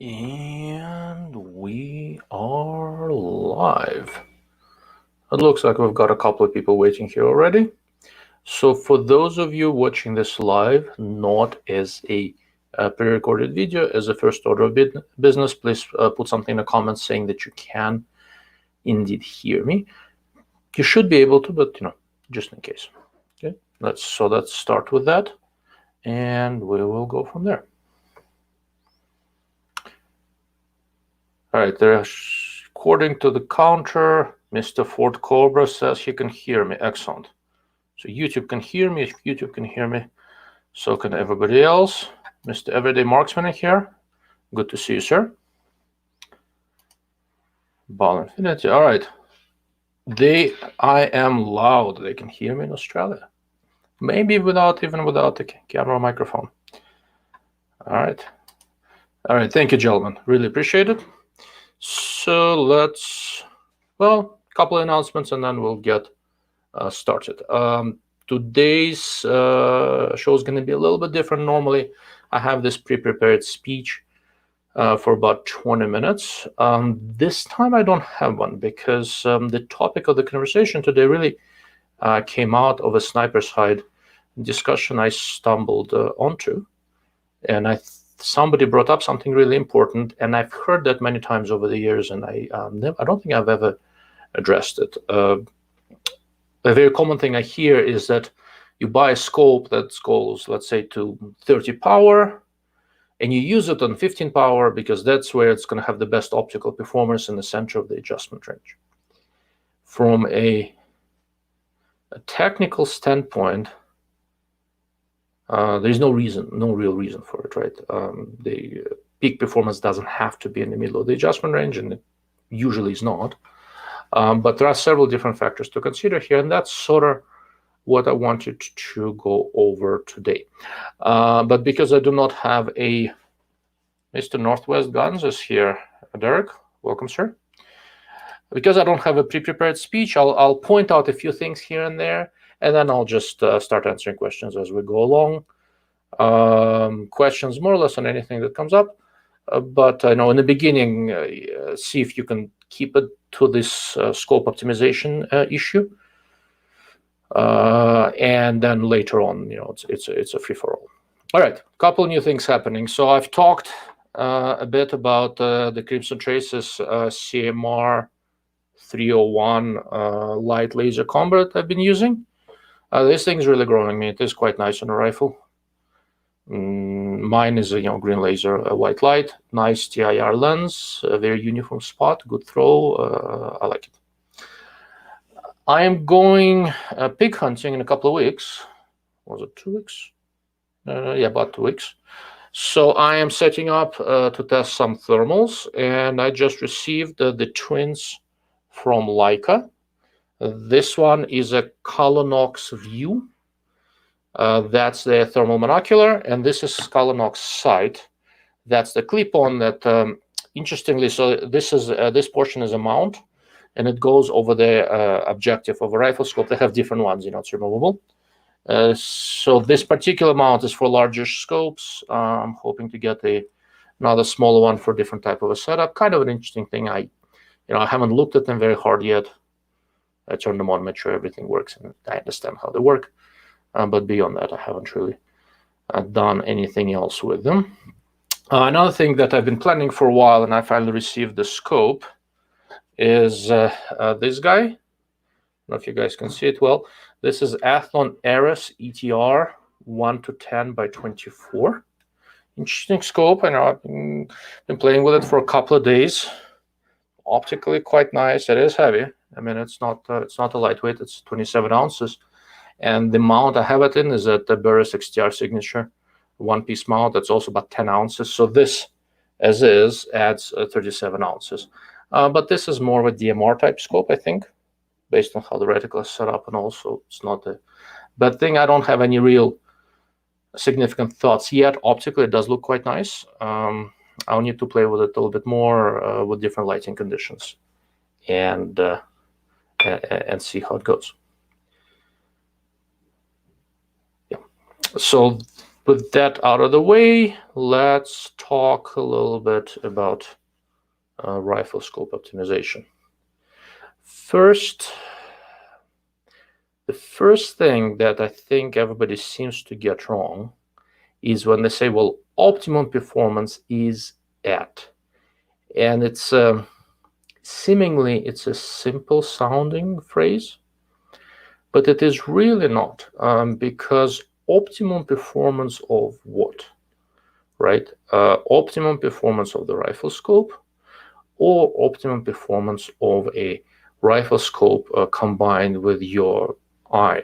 And we are live. It looks like we've got a couple of people waiting here already. So for those of you watching this live, not as a pre-recorded video, as a first order of business, please put something in the comments saying that you can indeed hear me. You should be able to, but just in case. Okay, let's start with that, and we will go from there. All right, according to the counter, Mr. Ford Cobra says he can hear me. Excellent. So YouTube can hear me. If YouTube can hear me, so can everybody else. Mr. Everyday Marksman here. Good to see you, sir. Ball Infinity. All right. I am loud. They can hear me in Australia. Maybe even without the camera or microphone. All right. All right. Thank you, gentlemen. Really appreciate it. So let's, a couple of announcements and then we'll get started. Today's show is going to be a little bit different. Normally, I have this pre-prepared speech for about 20 minutes. This time I don't have one because the topic of the conversation today really came out of a sniper's hide discussion I stumbled onto. And somebody brought up something really important, and I've heard that many times over the years, and I don't think I've ever addressed it. A very common thing I hear is that you buy a scope that goes, let's say, to 30 power, and you use it on 15 power because that's where it's going to have the best optical performance in the center of the adjustment range. From a technical standpoint, there's no real reason for it, right? The peak performance doesn't have to be in the middle of the adjustment range, and it usually is not. But there are several different factors to consider here, and that's sort of what I wanted to go over today. But because I do not have a Mr. Northwest Guns is here. Derek, welcome, sir. Because I don't have a pre-prepared speech, I'll point out a few things here and there, and then I'll just start answering questions as we go along. Questions more or less on anything that comes up. But I know in the beginning, see if you can keep it to this scope optimization issue. And then later on, it's a free-for-all. All right, a couple new things happening. So I've talked a bit about the Crimson Traces CMR 301 light laser combat I've been using. This thing is really growing me. It is quite nice on a rifle. Mine is a green laser, a white light, nice TIR lens, a very uniform spot, good throw. I like it. I am going pig hunting in a couple of weeks. Was it 2 weeks? Yeah, about 2 weeks. So I am setting up to test some thermals, and I just received the twins from Leica. This one is a Colonox View. That's the thermal monocular, and this is Colonox Sight. That's the clip-on that, interestingly, so this portion is a mount, and it goes over the objective of a rifle scope. They have different ones, it's removable. So this particular mount is for larger scopes. I'm hoping to get another smaller one for a different type of a setup. Kind of an interesting thing. I haven't looked at them very hard yet. I turned them on, make sure everything works, and I understand how they work. But beyond that, I haven't really done anything else with them. Another thing that I've been planning for a while, and I finally received the scope, is this guy. I don't know if you guys can see it well. This is Athlon Ares ETR 1:10 by 24. Interesting scope. I know I've been playing with it for a couple of days. Optically quite nice. It is heavy. I mean, it's not a lightweight. It's 27 ounces. And the mount I have it in is at the Burris XTR Signature one-piece mount. That's also about 10 ounces. So this, as is, adds 37 ounces. But this is more of a DMR type scope, I think, based on how the reticle is set up, and also it's not a bad thing. I don't have any real significant thoughts yet. Optically, it does look quite nice. I'll need to play with it a little bit more with different lighting conditions, and see how it goes. Yeah. So With that out of the way, let's talk a little bit about Riflescope optimization. First, the first thing that I think everybody seems to get wrong is when they say, well, optimum performance is at. And it's seemingly it's a simple sounding phrase, but it is really not, because optimum performance of what, right? Optimum performance of the rifle scope or optimum performance of a rifle scope combined with your eye.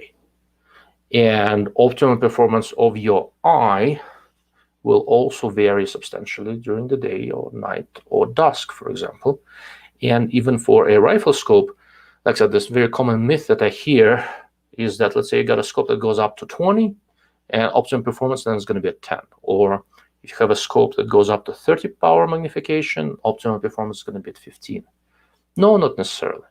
And optimum performance of your eye will also vary substantially during the day or night or dusk, for example. And even for a rifle scope, like I said, this very common myth that I hear is that, let's say you got a scope that goes up to 20 and optimum performance then is going to be at 10. Or if you have a scope that goes up to 30 power magnification, optimum performance is going to be at 15. No, not necessarily.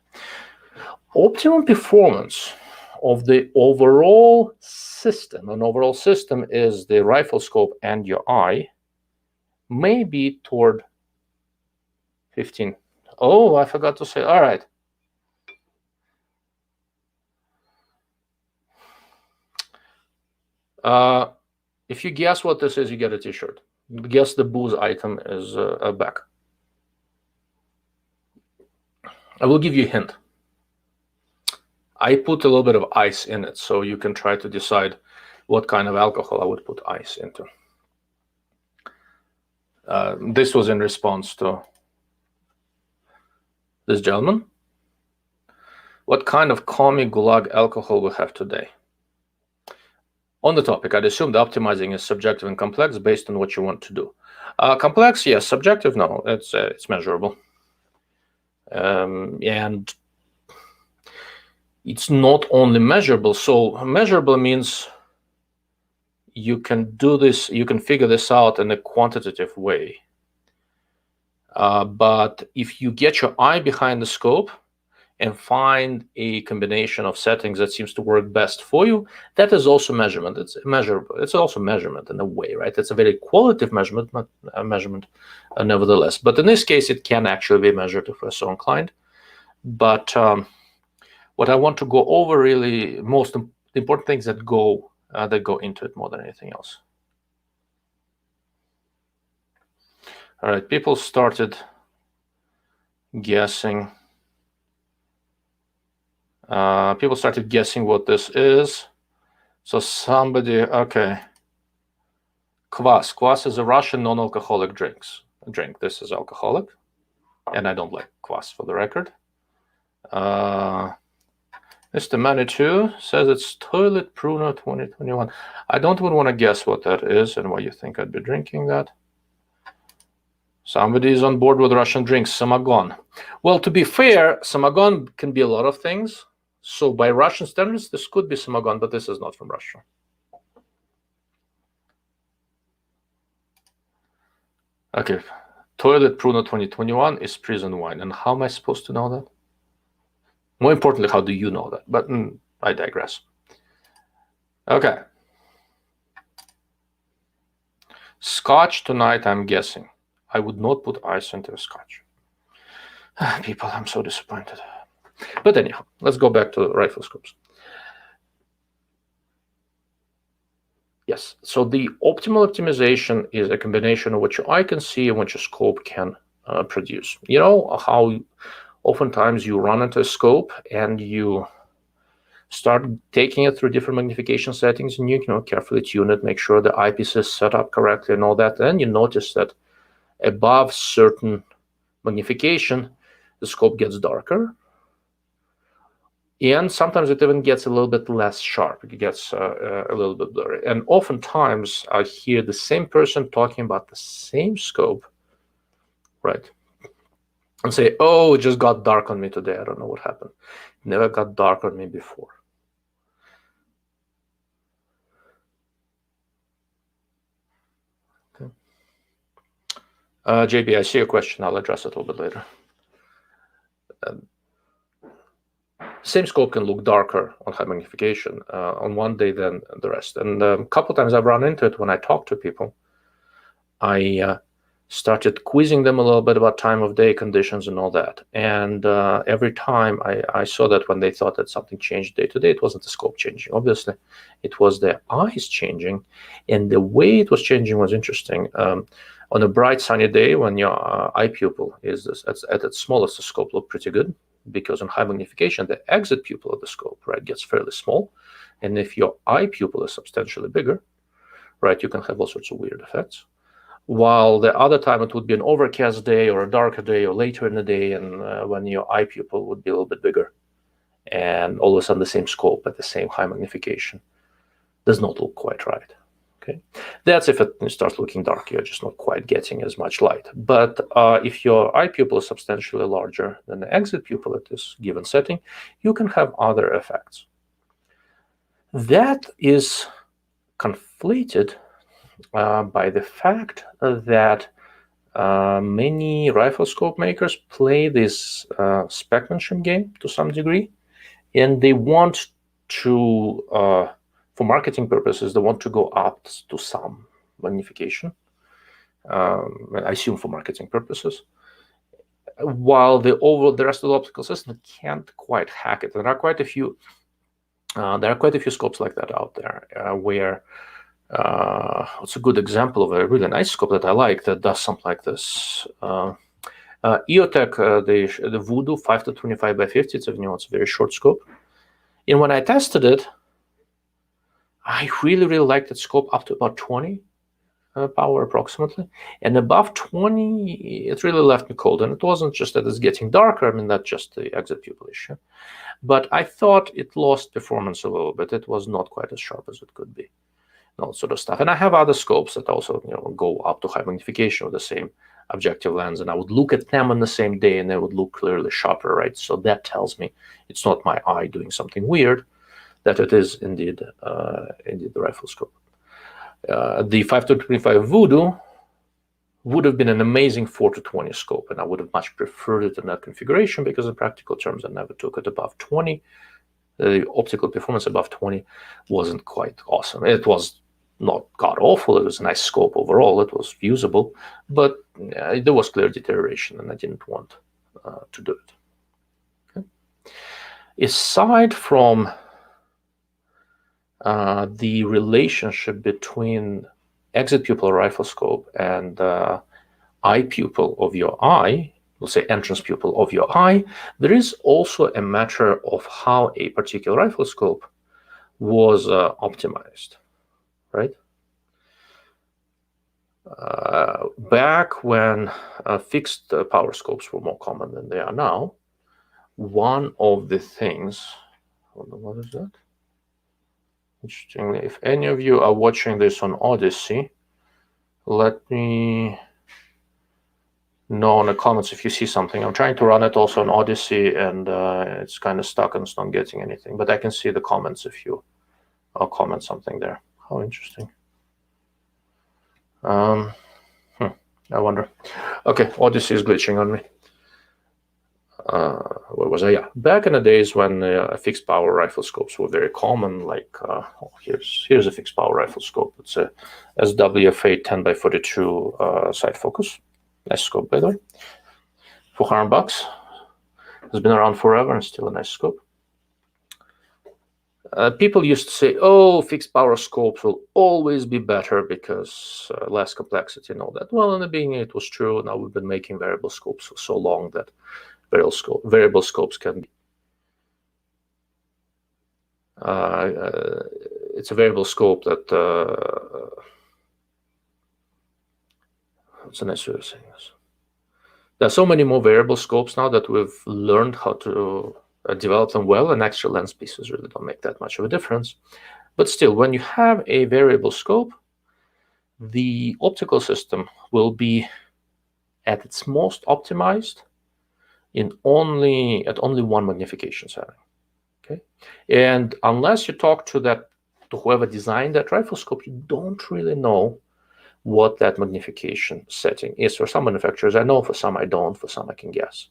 Optimum performance of the overall system, an overall system is the rifle scope and your eye, may be toward 15. Oh, I forgot to say, all right. If you guess what this is, you get a t-shirt. Guess the booze item is a bag. I will give you a hint. I put a little bit of ice in it, so you can try to decide what kind of alcohol I would put ice into. This was in response to this gentleman. What kind of commie gulag alcohol we have today? On the topic, I'd assume that optimizing is subjective and complex based on what you want to do. Complex, yes. Subjective, no. It's measurable. And it's not only measurable. So measurable means you can do this, you can figure this out in a quantitative way. But if you get your eye behind the scope and find a combination of settings that seems to work best for you, that is also measurement. It's measurable. It's also measurement in a way, right? It's a very qualitative measurement, not a measurement nevertheless. But in this case, it can actually be measured if we're so inclined. But what I want to go over really, most important things that go into it more than anything else. All right, people started guessing. People started guessing what this is. So somebody, okay. Kvass. Kvass is a Russian non-alcoholic drink. This is alcoholic, and I don't like kvass, for the record. Mr. Manitou says it's Toilet Pruno 2021. I don't even want to guess what that is and why you think I'd be drinking that. Somebody is on board with Russian drinks, Samagon. Well, to be fair, Samagon can be a lot of things. So by Russian standards, this could be Samagon, but this is not from Russia. Okay, Toilet Pruno 2021 is prison wine. And how am I supposed to know that? More importantly, how do you know that? But I digress. Okay. Scotch tonight, I'm guessing. I would not put ice into a scotch. People, I'm so disappointed. But anyhow, let's go back to rifle scopes. Yes, so the optimal optimization is a combination of what your eye can see and what your scope can produce. You know how oftentimes you run into a scope and you start taking it through different magnification settings, and you carefully tune it, make sure the eyepiece is set up correctly and all that. Then you notice that above certain magnification, the scope gets darker. And sometimes it even gets a little bit less sharp. It gets a little bit blurry. And oftentimes I hear the same person talking about the same scope, right? And say, oh, it just got dark on me today. I don't know what happened. It never got dark on me before. Okay. JB, I see your question. I'll address it a little bit later. Same scope can look darker on high magnification on one day than the rest. And a couple times I've run into it when I talk to people. I started quizzing them a little bit about time of day conditions and all that. And every time I saw that when they thought that something changed day to day, it wasn't the scope changing. Obviously, it was their eyes changing. And the way it was changing was interesting. On a bright sunny day when your eye pupil is at its smallest, the scope looked pretty good, because on high magnification, the exit pupil of the scope, right, gets fairly small. And if your eye pupil is substantially bigger, right, you can have all sorts of weird effects. While the other time it would be an overcast day or a darker day or later in the day, and when your eye pupil would be a little bit bigger, and all of a sudden the same scope at the same high magnification does not look quite right. Okay, that's if it starts looking dark, you're just not quite getting as much light. But if your eye pupil is substantially larger than the exit pupil at this given setting, you can have other effects. That is conflated by the fact that many riflescope makers play this specmanship game to some degree, and they want to, for marketing purposes, they want to go up to some magnification, I assume for marketing purposes, while the rest of the optical system can't quite hack it. There are quite a few scopes like that out there where it's a good example of a really nice scope that I like that does something like this. EOTech, the Voodoo 5 to 25 by 50, it's a very short scope. And when I tested it, I really liked that scope up to about 20 power approximately. And above 20, it really left me cold. And it wasn't just that it's getting darker. I mean, that's just the exit pupil issue. But I thought it lost performance a little bit. It was not quite as sharp as it could be. All sort of stuff. And I have other scopes that also go up to high magnification with the same objective lens, and I would look at them on the same day and they would look clearly sharper, right? So that tells me it's not my eye doing something weird, that it is indeed the riflescope. The 5 to 25 Voodoo would have been an amazing 4 to 20 scope, and I would have much preferred it in that configuration, because in practical terms I never took it above 20. The optical performance above 20 wasn't quite awesome. It was not god-awful. It was a nice scope overall. It was usable, but there was clear deterioration, and I didn't want to do it. Okay. Aside from the relationship between exit pupil riflescope and eye pupil of your eye, we'll say entrance pupil of your eye, there is also a matter of how a particular riflescope was optimized, right? Back when fixed power scopes were more common than they are now, one of the things, hold on, what is that? Interestingly, if any of you are watching this on Odyssey, let me know in the comments if you see something. I'm trying to run it also on Odyssey, and it's kind of stuck and it's not getting anything. But I can see the comments if you comment something there. How interesting. I wonder. Okay, Odyssey is glitching on me. Where was I? Yeah, back in the days when fixed power riflescopes were very common, like here's a fixed power riflescope. It's a SWFA 10 by 42 side focus. Nice scope, by the way. $400. It's been around forever and still a nice scope. People used to say, oh, fixed power scopes will always be better because less complexity and all that. Well, in the beginning it was true. Now we've been making variable scopes for so long that variable scopes can be it's a variable scope that what's a nice way of saying this? There are so many more variable scopes now that we've learned how to develop them well, and extra lens pieces really don't make that much of a difference. But still, when you have a variable scope, the optical system will be at its most optimized at only one magnification setting. Okay, and unless you talk to whoever designed that riflescope, you don't really know what that magnification setting is. For some manufacturers, I know. For some, I don't. For some, I can guess.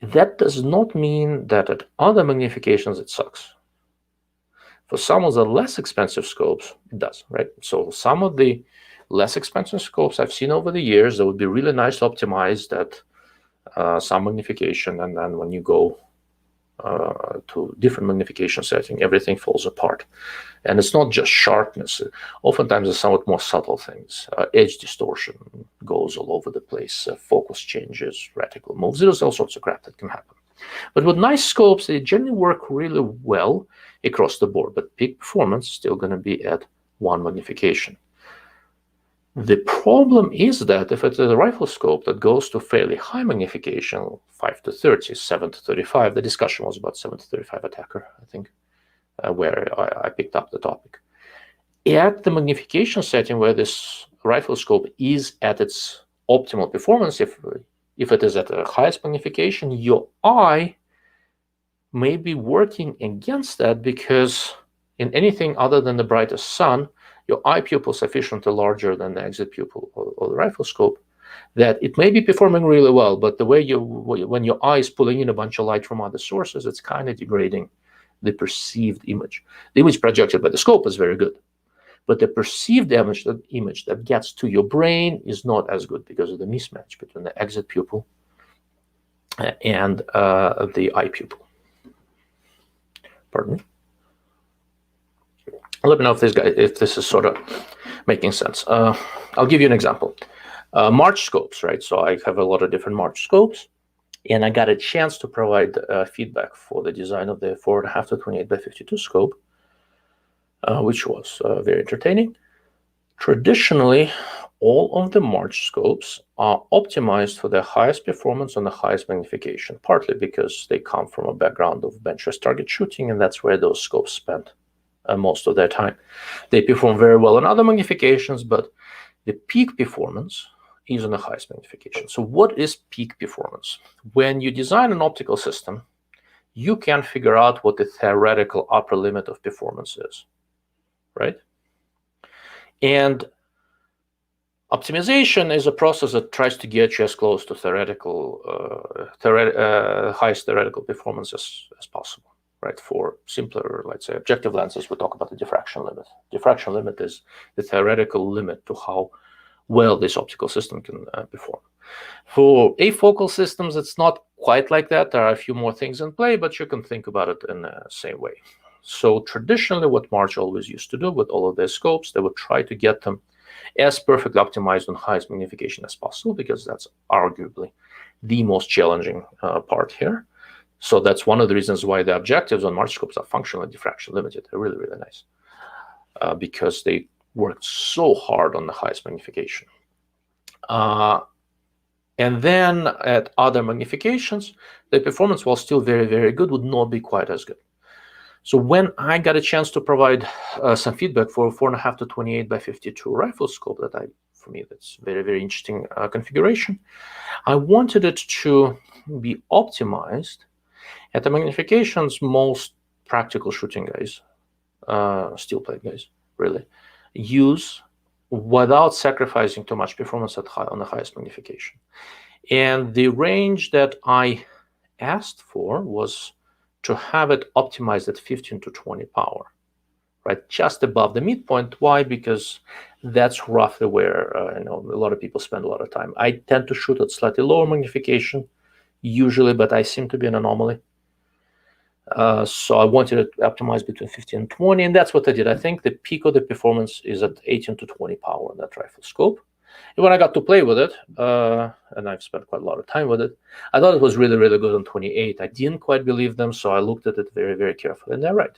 That does not mean that at other magnifications it sucks. For some of the less expensive scopes, it does, right? So some of the less expensive scopes I've seen over the years that would be really nice to optimize that some magnification, and then when you go to different magnification setting, everything falls apart. And it's not just sharpness. Oftentimes it's somewhat more subtle things. Edge distortion goes all over the place. Focus changes, reticle moves. There's all sorts of crap that can happen. But with nice scopes, they generally work really well across the board. But peak performance is still going to be at 1 magnification. The problem is that if it's a rifle scope that goes to fairly high magnification, 5 to 30, 7 to 35, the discussion was about 7 to 35 attacker, I think, where I picked up the topic. At the magnification setting where this rifle scope is at its optimal performance, if it is at the highest magnification, your eye may be working against that, because in anything other than the brightest sun, your eye pupil is sufficiently larger than the exit pupil or the rifle scope that it may be performing really well, but the way when your eye is pulling in a bunch of light from other sources, it's kind of degrading the perceived image. The image projected by the scope is very good, but the perceived image that gets to your brain is not as good because of the mismatch between the exit pupil and the eye pupil. Pardon me. Let me know if this is sort of making sense. I'll give you an example. March scopes, right? So I have a lot of different March scopes, and I got a chance to provide feedback for the design of the 4.5 to 28 by 52 scope, which was very entertaining. Traditionally, all of the March scopes are optimized for the highest performance on the highest magnification, partly because they come from a background of bench-rest target shooting, and that's where those scopes spend most of their time. They perform very well in other magnifications, but the peak performance is on the highest magnification. So what is peak performance? When you design an optical system, you can figure out what the theoretical upper limit of performance is, right? And optimization is a process that tries to get you as close to highest theoretical performance as possible, right? For simpler, let's say, objective lenses, we talk about the diffraction limit. Diffraction limit is the theoretical limit to how well this optical system can perform. For afocal systems, it's not quite like that. There are a few more things in play, but you can think about it in the same way. So traditionally, what March always used to do with all of their scopes, they would try to get them as perfectly optimized on highest magnification as possible, because that's arguably the most challenging part here. So that's one of the reasons why the objectives on March scopes are functionally diffraction limited. They're really, really nice because they worked so hard on the highest magnification. And then at other magnifications, the performance, while still very, very good, would not be quite as good. So when I got a chance to provide some feedback for a 4.5 to 28 by 52 rifle scope, for me, that's very, very interesting configuration. I wanted it to be optimized at the magnifications most practical shooting guys, steel plate guys, really, use without sacrificing too much performance on the highest magnification. And the range that I asked for was to have it optimized at 15 to 20 power, right? Just above the midpoint. Why? Because that's roughly where a lot of people spend a lot of time. I tend to shoot at slightly lower magnification usually, but I seem to be an anomaly. So I wanted it optimized between 15 and 20, and that's what I did. I think the peak of the performance is at 18 to 20 power on that rifle scope. And when I got to play with it, and I've spent quite a lot of time with it, I thought it was really, really good on 28. I didn't quite believe them, so I looked at it very, very carefully, and they're right.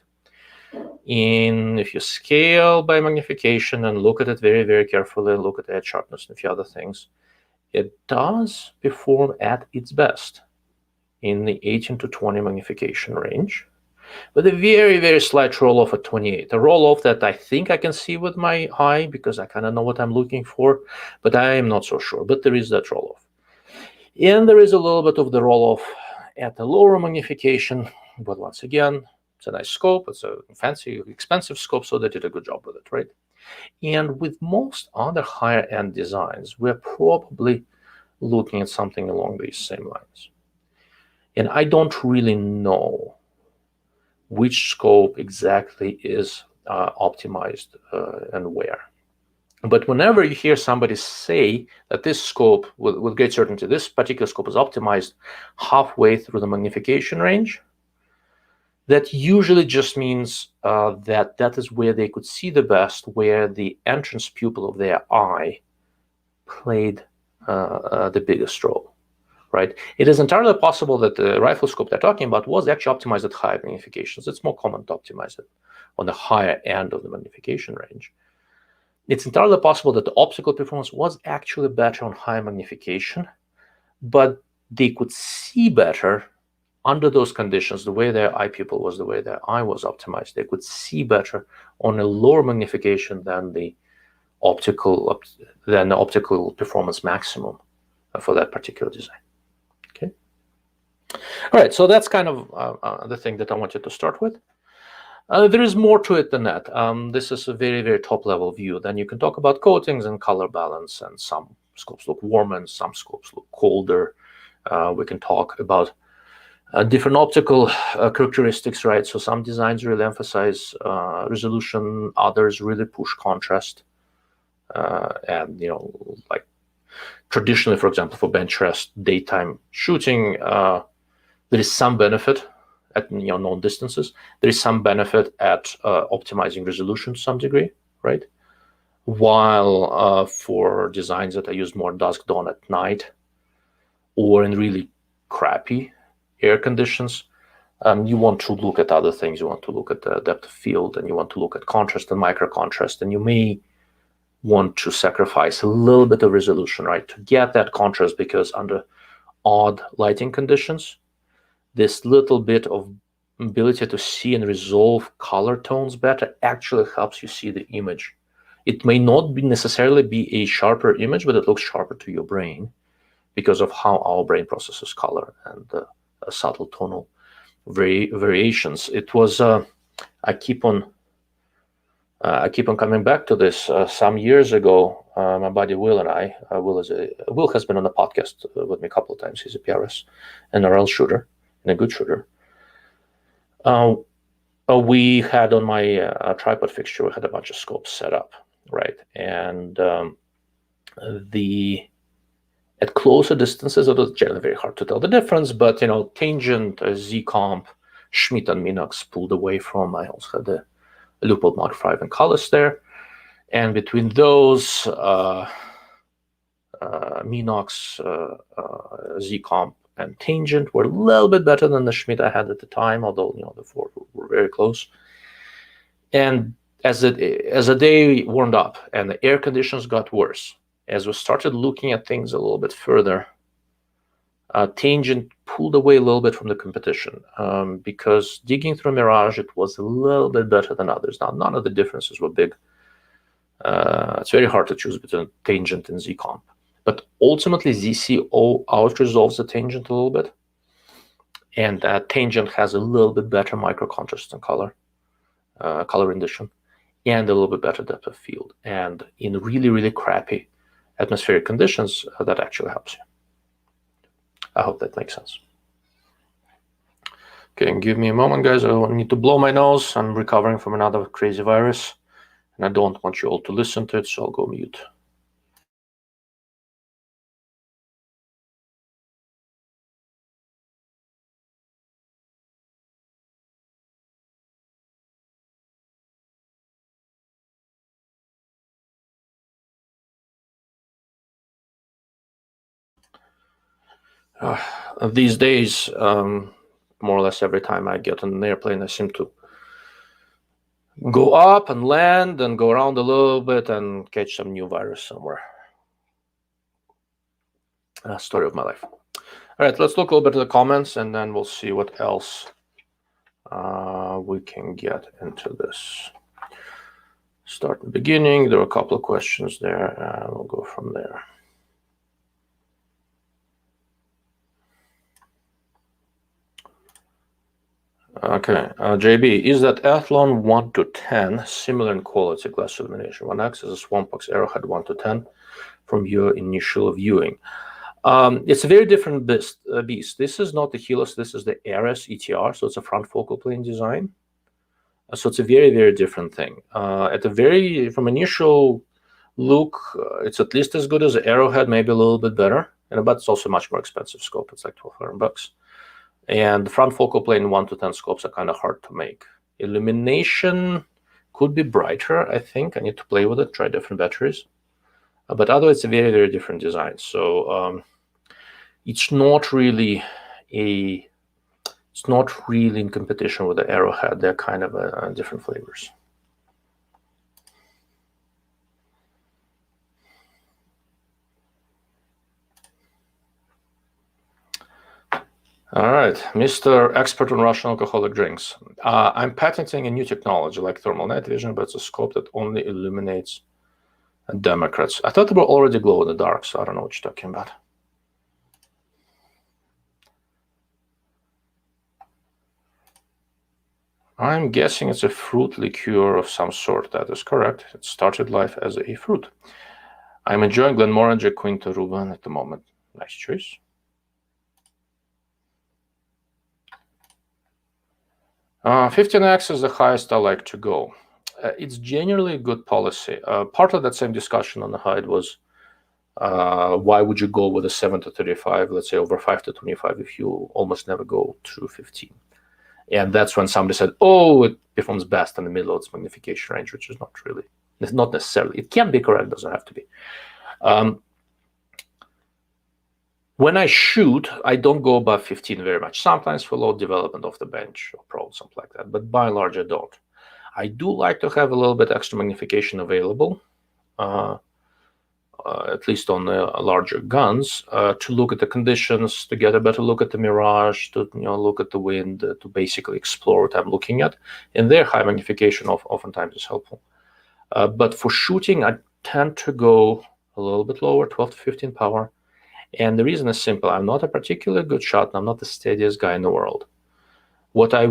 If you scale by magnification and look at it very, very carefully, look at edge sharpness and a few other things, it does perform at its best in the 18 to 20 magnification range, with a very, very slight roll-off at 28. A roll-off that I think I can see with my eye because I kind of know what I'm looking for, but I am not so sure. But there is that roll-off. And there is a little bit of the roll-off at the lower magnification, but once again, it's a nice scope. It's a fancy, expensive scope, so they did a good job with it, right? And with most other higher-end designs, we're probably looking at something along these same lines. And I don't really know which scope exactly is optimized and where. But whenever you hear somebody say that this scope, with great certainty, this particular scope is optimized halfway through the magnification range, that usually just means that is where they could see the best, where the entrance pupil of their eye played the biggest role, right? It is entirely possible that the rifle scope they're talking about was actually optimized at higher magnifications. It's more common to optimize it on the higher end of the magnification range. It's entirely possible that the optical performance was actually better on high magnification, but they could see better under those conditions. The way their eye pupil was, the way their eye was optimized, they could see better on a lower magnification than the optical performance maximum for that particular design. Okay. All right. So that's kind of the thing that I wanted to start with. There is more to it than that. This is a very, very top-level view. Then you can talk about coatings and color balance, and some scopes look warmer and some scopes look colder. We can talk about different optical characteristics, right? So some designs really emphasize resolution, others really push contrast. And, like traditionally, for example, for bench rest daytime shooting, there is some benefit at known distances. There is some benefit at optimizing resolution to some degree, right? While for designs that are used more dusk dawn at night or in really crappy air conditions, you want to look at other things. You want to look at the depth of field, and you want to look at contrast and micro contrast, and you may want to sacrifice a little bit of resolution, right, to get that contrast, because under odd lighting conditions, this little bit of ability to see and resolve color tones better actually helps you see the image. It may not necessarily be a sharper image, but it looks sharper to your brain because of how our brain processes color and subtle tonal variations. It was I keep on coming back to this. Some years ago, my buddy Will and I, Will has been on the podcast with me a couple of times. He's a PRS and RL shooter and a good shooter. We had on my tripod fixture, we had a bunch of scopes set up, right? And at closer distances, it was generally very hard to tell the difference, but Tangent, Z-Comp, Schmidt and Minox pulled away from. I also had the Leupold Mark V and Colors there, and between those, Minox, Z-Comp, and Tangent were a little bit better than the Schmidt I had at the time, although the four were very close. And as the day warmed up and the air conditions got worse, as we started looking at things a little bit further, Tangent pulled away a little bit from the competition because digging through Mirage, it was a little bit better than others. Now, none of the differences were big. It's very hard to choose between Tangent and Z-Comp. But ultimately, ZCO out-resolves the Tangent a little bit. And Tangent has a little bit better micro contrast and color rendition, and a little bit better depth of field. And in really, really crappy atmospheric conditions, that actually helps you. I hope that makes sense. Okay, give me a moment, guys. I need to blow my nose. I'm recovering from another crazy virus, and I don't want you all to listen to it, so I'll go mute. These days, more or less every time I get on an airplane, I seem to go up and land and go around a little bit and catch some new virus somewhere. Story of my life. All right, let's look a little bit at the comments, and then we'll see what else we can get into this. Start in the beginning. There are a couple of questions there. We'll go from there. Okay, JB, is that Athlon 1 to 10 similar in quality glass illumination? 1X is a Swampbox Arrowhead 1 to 10 from your initial viewing. It's a very different beast. This is not the Helios, this is the Ares ETR, so it's a front focal plane design. So it's a very, very different thing. From initial look, it's at least as good as Arrowhead, maybe a little bit better, but it's also a much more expensive scope. It's like $1,200. And the front focal plane 1 to 10 scopes are kind of hard to make. Illumination could be brighter, I think. I need to play with it, try different batteries. But otherwise, it's a very, very different design. So it's not really in competition with the Arrowhead. They're kind of different flavors. All right, Mr. Expert on Russian alcoholic drinks. I'm patenting a new technology like thermal night vision, but it's a scope that only illuminates Democrats. I thought they were already glow in the dark, so I don't know what you're talking about. I'm guessing it's a fruit liqueur of some sort. That is correct. It started life as a fruit. I'm enjoying Glenmorangie Quinta Ruban at the moment. Nice choice. Uh, 15x is the highest I like to go. It's generally a good policy. Part of that same discussion on the HIDE was why would you go with a 7 to 35, let's say over 5 to 25, if you almost never go through 15? And that's when somebody said, oh, it performs best in the middle of its magnification range, which is not necessarily. It can be correct, doesn't have to be. When I shoot, I don't go above 15 very much. Sometimes for low development off the bench or pro, something like that. But by and large, I don't. I do like to have a little bit extra magnification available, at least on the larger guns, to look at the conditions, to get a better look at the mirage, to look at the wind, to basically explore what I'm looking at. And there, high magnification oftentimes is helpful. But for shooting, I tend to go a little bit lower, 12 to 15 power. And the reason is simple. I'm not a particularly good shot, and I'm not the steadiest guy in the world. What I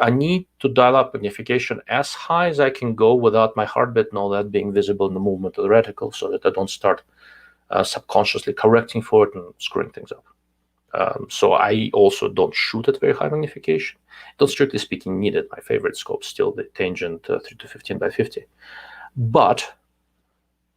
need to dial up magnification as high as I can go without my heartbeat and all that being visible in the movement of the reticle, so that I don't start subconsciously correcting for it and screwing things up. So I also don't shoot at very high magnification. Don't, strictly speaking, need it. My favorite scope still the Tangent 3 to 15 by 50. But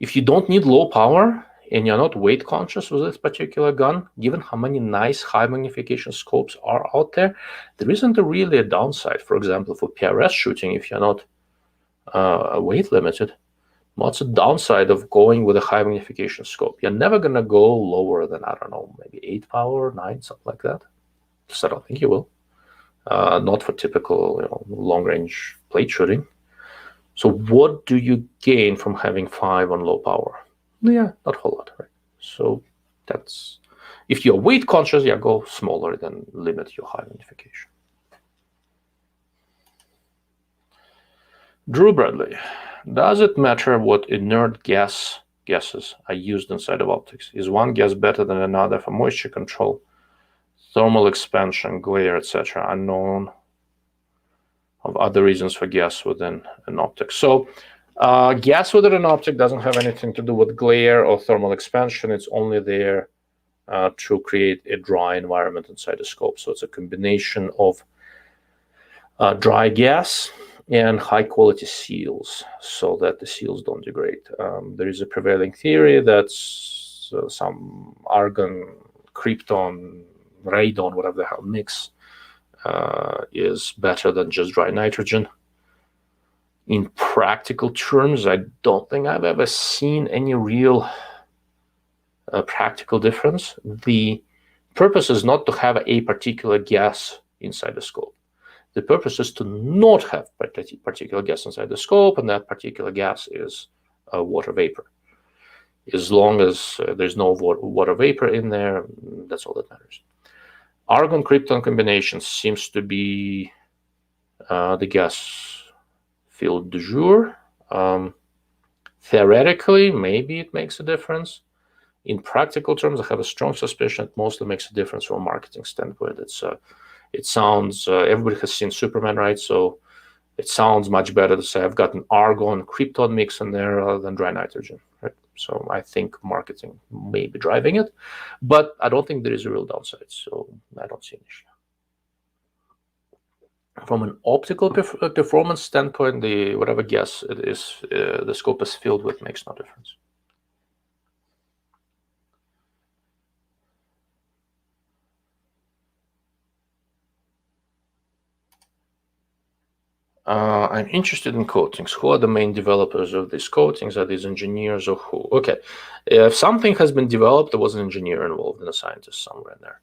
if you don't need low power, and you're not weight conscious with this particular gun, given how many nice high magnification scopes are out there, there isn't really a downside. For example, for PRS shooting, if you're not weight limited, what's the downside of going with a high magnification scope? You're never going to go lower than, I don't know, maybe 8 power, 9, something like that. So I don't think you will. Not for typical long range plate shooting. So what do you gain from having 5 on low power? Yeah, not a whole lot, right? So that's, if you're weight conscious, yeah, go smaller than limit your high magnification. Drew Bradley, does it matter what inert gases are used inside of optics? Is one gas better than another for moisture control, thermal expansion, glare, etc.? Unknown of other reasons for gas within an optic. So gas within an optic doesn't have anything to do with glare or thermal expansion. It's only there to create a dry environment inside the scope. So it's a combination of dry gas and high quality seals, so that the seals don't degrade. There is a prevailing theory that some argon, krypton, radon, whatever the hell mix is better than just dry nitrogen. In practical terms, I don't think I've ever seen any real practical difference. The purpose is not to have a particular gas inside the scope. The purpose is to not have particular gas inside the scope, and that particular gas is water vapor. As long as there's no water vapor in there, that's all that matters. Argon-krypton combination seems to be the gas field du jour. Theoretically, maybe it makes a difference. In practical terms, I have a strong suspicion it mostly makes a difference from a marketing standpoint. It sounds, everybody has seen Superman, right? So it sounds much better to say I've got an argon krypton mix in there rather than dry nitrogen, right? So I think marketing may be driving it, but I don't think there is a real downside, so I don't see an issue. From an optical performance standpoint, whatever gas it is, the scope is filled with makes no difference. I'm interested in coatings. Who are the main developers of these coatings? Are these engineers or who? Okay, if something has been developed, there was an engineer involved and a scientist somewhere in there.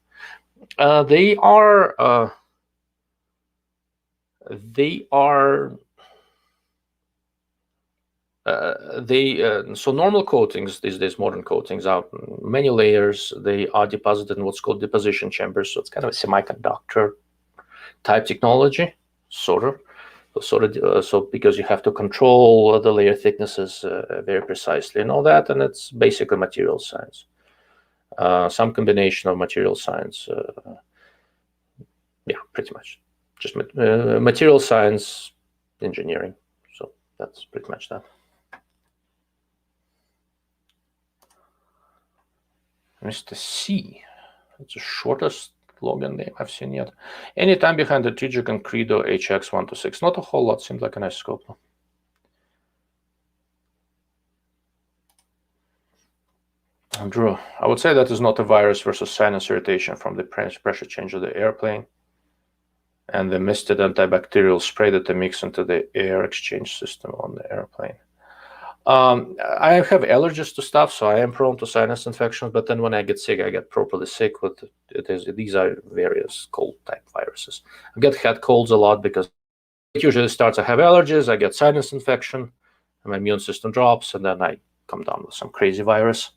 So normal coatings these days, modern coatings, are many layers. They are deposited in what's called deposition chambers. So it's kind of a semiconductor type technology, sort of. So because you have to control the layer thicknesses very precisely and all that, and it's basically material science. Some combination of material science, yeah, pretty much. Just material science engineering. So that's pretty much that. Mr. C. It's the shortest login name I've seen yet. Any time behind the Trijik and Credo HX126? Not a whole lot. Seems like a nice scope. Drew, I would say that is not a virus versus sinus irritation from the pressure change of the airplane and the misted antibacterial spray that they mix into the air exchange system on the airplane. I have allergies to stuff, so I am prone to sinus infections, but then when I get sick, I get properly sick with these are various cold type viruses. I get head colds a lot because it usually starts, I have allergies, I get sinus infection, and my immune system drops, and then I come down with some crazy virus.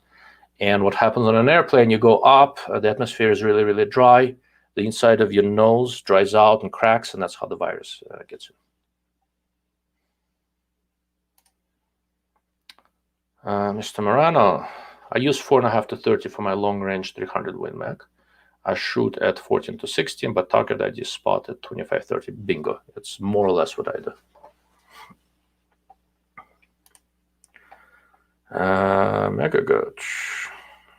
And what happens on an airplane, you go up, the atmosphere is really, really dry, the inside of your nose dries out and cracks, and that's how the virus gets in. Mr. Morano, I use 4.5 to 30 for my long-range 300 Win Mag. I shoot at 14 to 16, but target ID spot at 25-30. Bingo. It's more or less what I do. Megagut.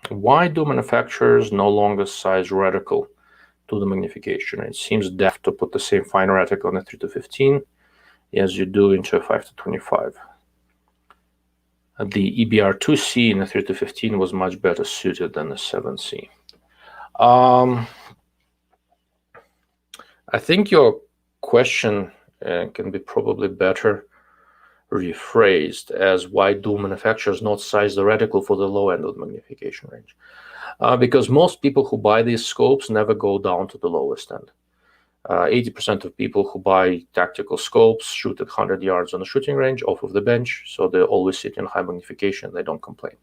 Why do manufacturers no longer size reticle to the magnification? It seems daft to put the same fine reticle in a 3 to 15 as you do into a 5 to 25. The EBR2C in the 3 to 15 was much better suited than the 7C. I think your question can be probably better rephrased as why do manufacturers not size the reticle for the low end of the magnification range? Because most people who buy these scopes never go down to the lowest end. 80% of people who buy tactical scopes shoot at 100 yards on the shooting range off of the bench, so they always sit in high magnification. They don't complain.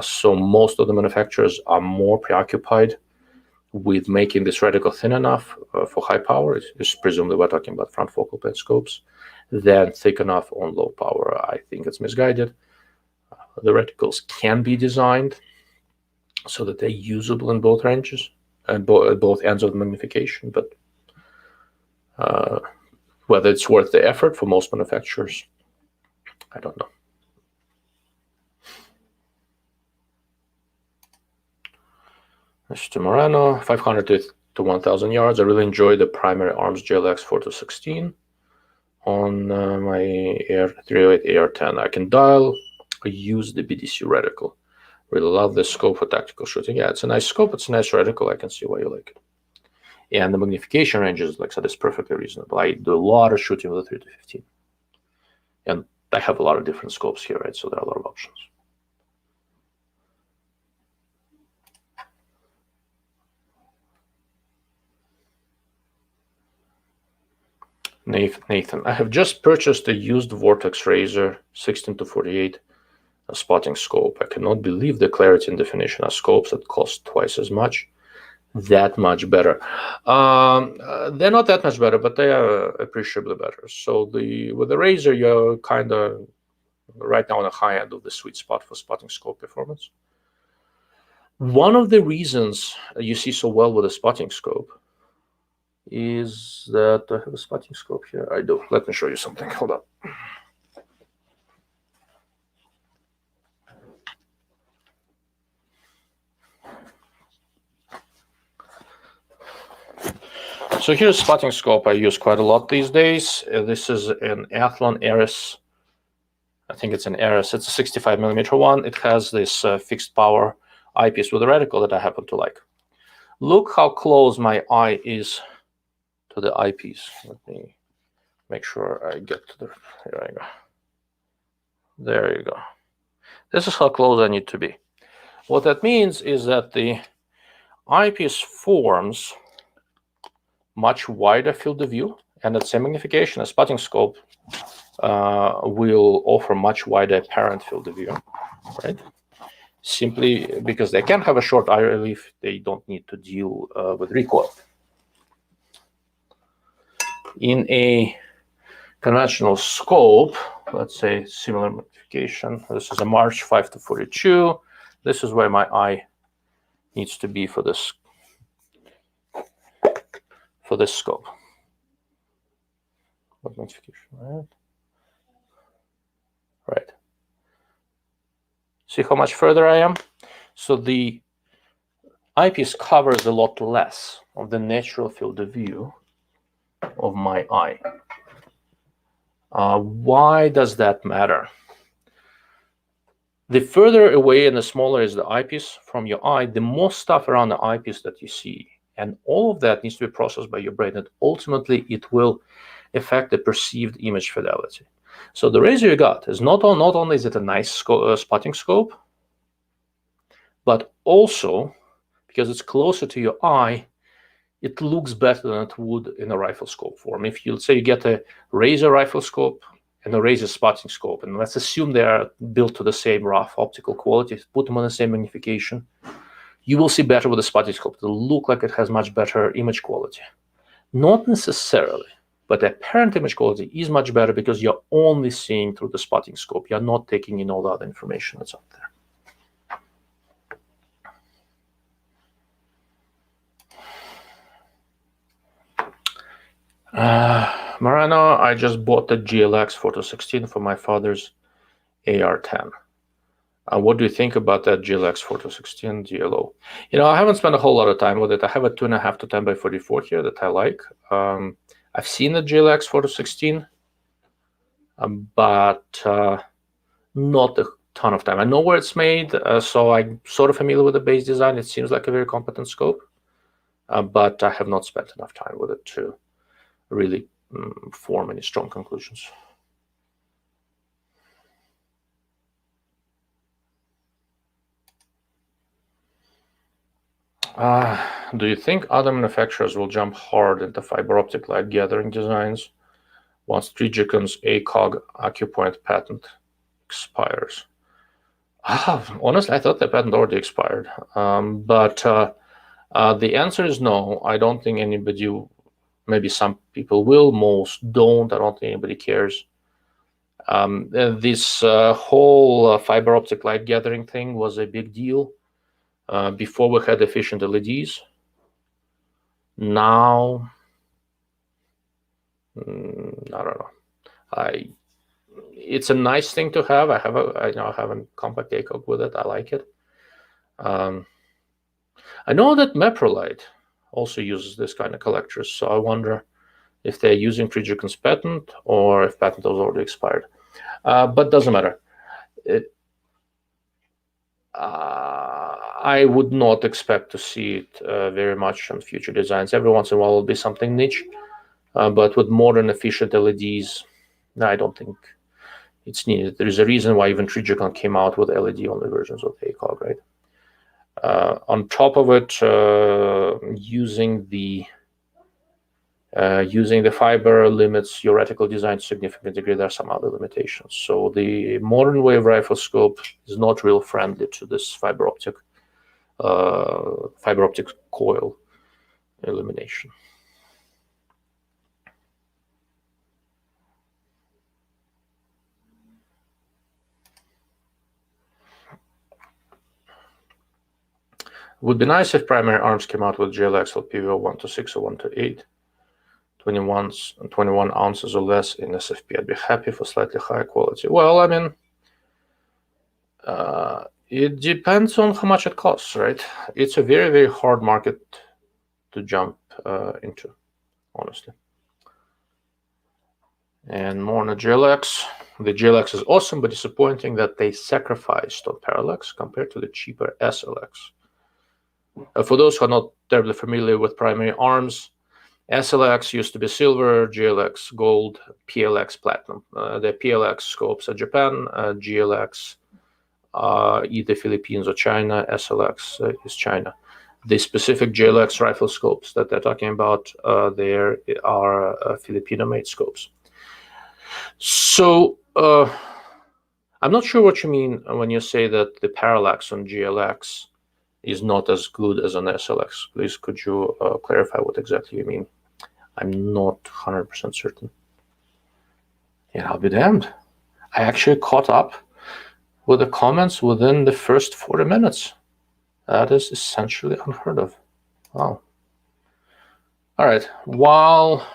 So most of the manufacturers are more preoccupied with making this reticle thin enough for high power, is presumably we're talking about front focal plane scopes, than thick enough on low power. I think it's misguided. The reticles can be designed so that they're usable in both ranges and both ends of the magnification, but whether it's worth the effort for most manufacturers, I don't know. Mr. Morano, 500 to 1,000 yards. I really enjoy the primary arms GLX Photo 16 on my Air 308 AR10. I can dial or use the BDC reticle. Really love this scope for tactical shooting. Yeah, it's a nice scope. It's a nice reticle. I can see why you like it. And the magnification range is, like I said, is perfectly reasonable. I do a lot of shooting with a 3 to 15. And I have a lot of different scopes here, right? So there are a lot of options. Nathan, I have just purchased a used Vortex Razor 16 to 48 spotting scope. I cannot believe the clarity and definition of scopes that cost twice as much. That much better. They're not that much better, but they are appreciably better. So with the Razor, you're kind of right now on the high end of the sweet spot for spotting scope performance. One of the reasons you see so well with a spotting scope is that I have a spotting scope here. I do. Let me show you something. Hold on. So here's a spotting scope I use quite a lot these days. This is an Athlon Eris. I think it's an Eris. It's a 65mm one. It has this fixed power eyepiece with a reticle that I happen to like. Look how close my eye is to the eyepiece. Let me make sure I get to the. Here I go. There you go. This is how close I need to be. What that means is that the eyepiece forms much wider field of view, and at same magnification, a spotting scope will offer much wider apparent field of view, right? Simply because they can have a short eye relief, they don't need to deal with recoil. In a conventional scope, let's say similar magnification, this is a March 5-42. This is where my eye needs to be for this scope. What magnification, right? Right. See how much further I am? So the eyepiece covers a lot less of the natural field of view of my eye. Why does that matter? The further away and the smaller is the eyepiece from your eye, the more stuff around the eyepiece that you see. And all of that needs to be processed by your brain, and ultimately it will affect the perceived image fidelity. So the razor you got is not only is it a nice spotting scope, but also because it's closer to your eye, it looks better than it would in a riflescope form. If you say you get a razor riflescope and a razor spotting scope, and let's assume they are built to the same rough optical quality, put them on the same magnification, you will see better with the spotting scope. It'll look like it has much better image quality. Not necessarily, but the apparent image quality is much better because you're only seeing through the spotting scope. You're not taking in all the other information that's out there. Marano, I just bought the GLX Photo 16 for my father's AR-10. What do you think about that GLX Photo 16 DLO? You know, I haven't spent a whole lot of time with it. I have a 2.5 to 10x44 here that I like. I've seen the GLX Photo 16, but not a ton of time. I know where it's made, so I'm sort of familiar with the base design. It seems like a very competent scope, but I have not spent enough time with it to really form any strong conclusions. Do you think other manufacturers will jump hard into fiber optic light gathering designs once Trigicon's ACOG acupoint patent expires? Honestly, I thought the patent already expired, but the answer is no. I don't think anybody. Maybe some people will, most don't. I don't think anybody cares. This whole fiber optic light gathering thing was a big deal before we had efficient LEDs. Now, I don't know. It's a nice thing to have. I now have a compact ACOG with it. I like it. I know that Meprolite also uses this kind of collectors, so I wonder if they're using Trigicon's patent or if patent was already expired. But doesn't matter. I would not expect to see it very much on future designs. Every once in a while will be something niche, but with modern efficient LEDs, I don't think it's needed. There is a reason why even Trigicon came out with LED-only versions of the ACOG, right? On top of it, using the fiber limits your reticle design to a significant degree. There are some other limitations. So the modern way of riflescope is not real friendly to this fiber optic coil elimination. Would be nice if primary arms came out with GLX LPV 1 to 6 or 1 to 8. 21 ounces or less in SFP. I'd be happy for slightly higher quality. Well, I mean, it depends on how much it costs, right? It's a very, very hard market to jump into, honestly. And more on the GLX. The GLX is awesome, but disappointing that they sacrificed on parallax compared to the cheaper SLX. For those who are not terribly familiar with primary arms, SLX used to be silver, GLX gold, PLX platinum. The PLX scopes are Japan, GLX either Philippines or China, SLX is China. The specific GLX rifle scopes that they're talking about there are Filipino-made scopes. So I'm not sure what you mean when you say that the parallax on GLX is not as good as an SLX. Please, could you clarify what exactly you mean? I'm not 100% certain. Yeah, I'll be damned. I actually caught up with the comments within the first 40 minutes. That is essentially unheard of. Wow. All right, while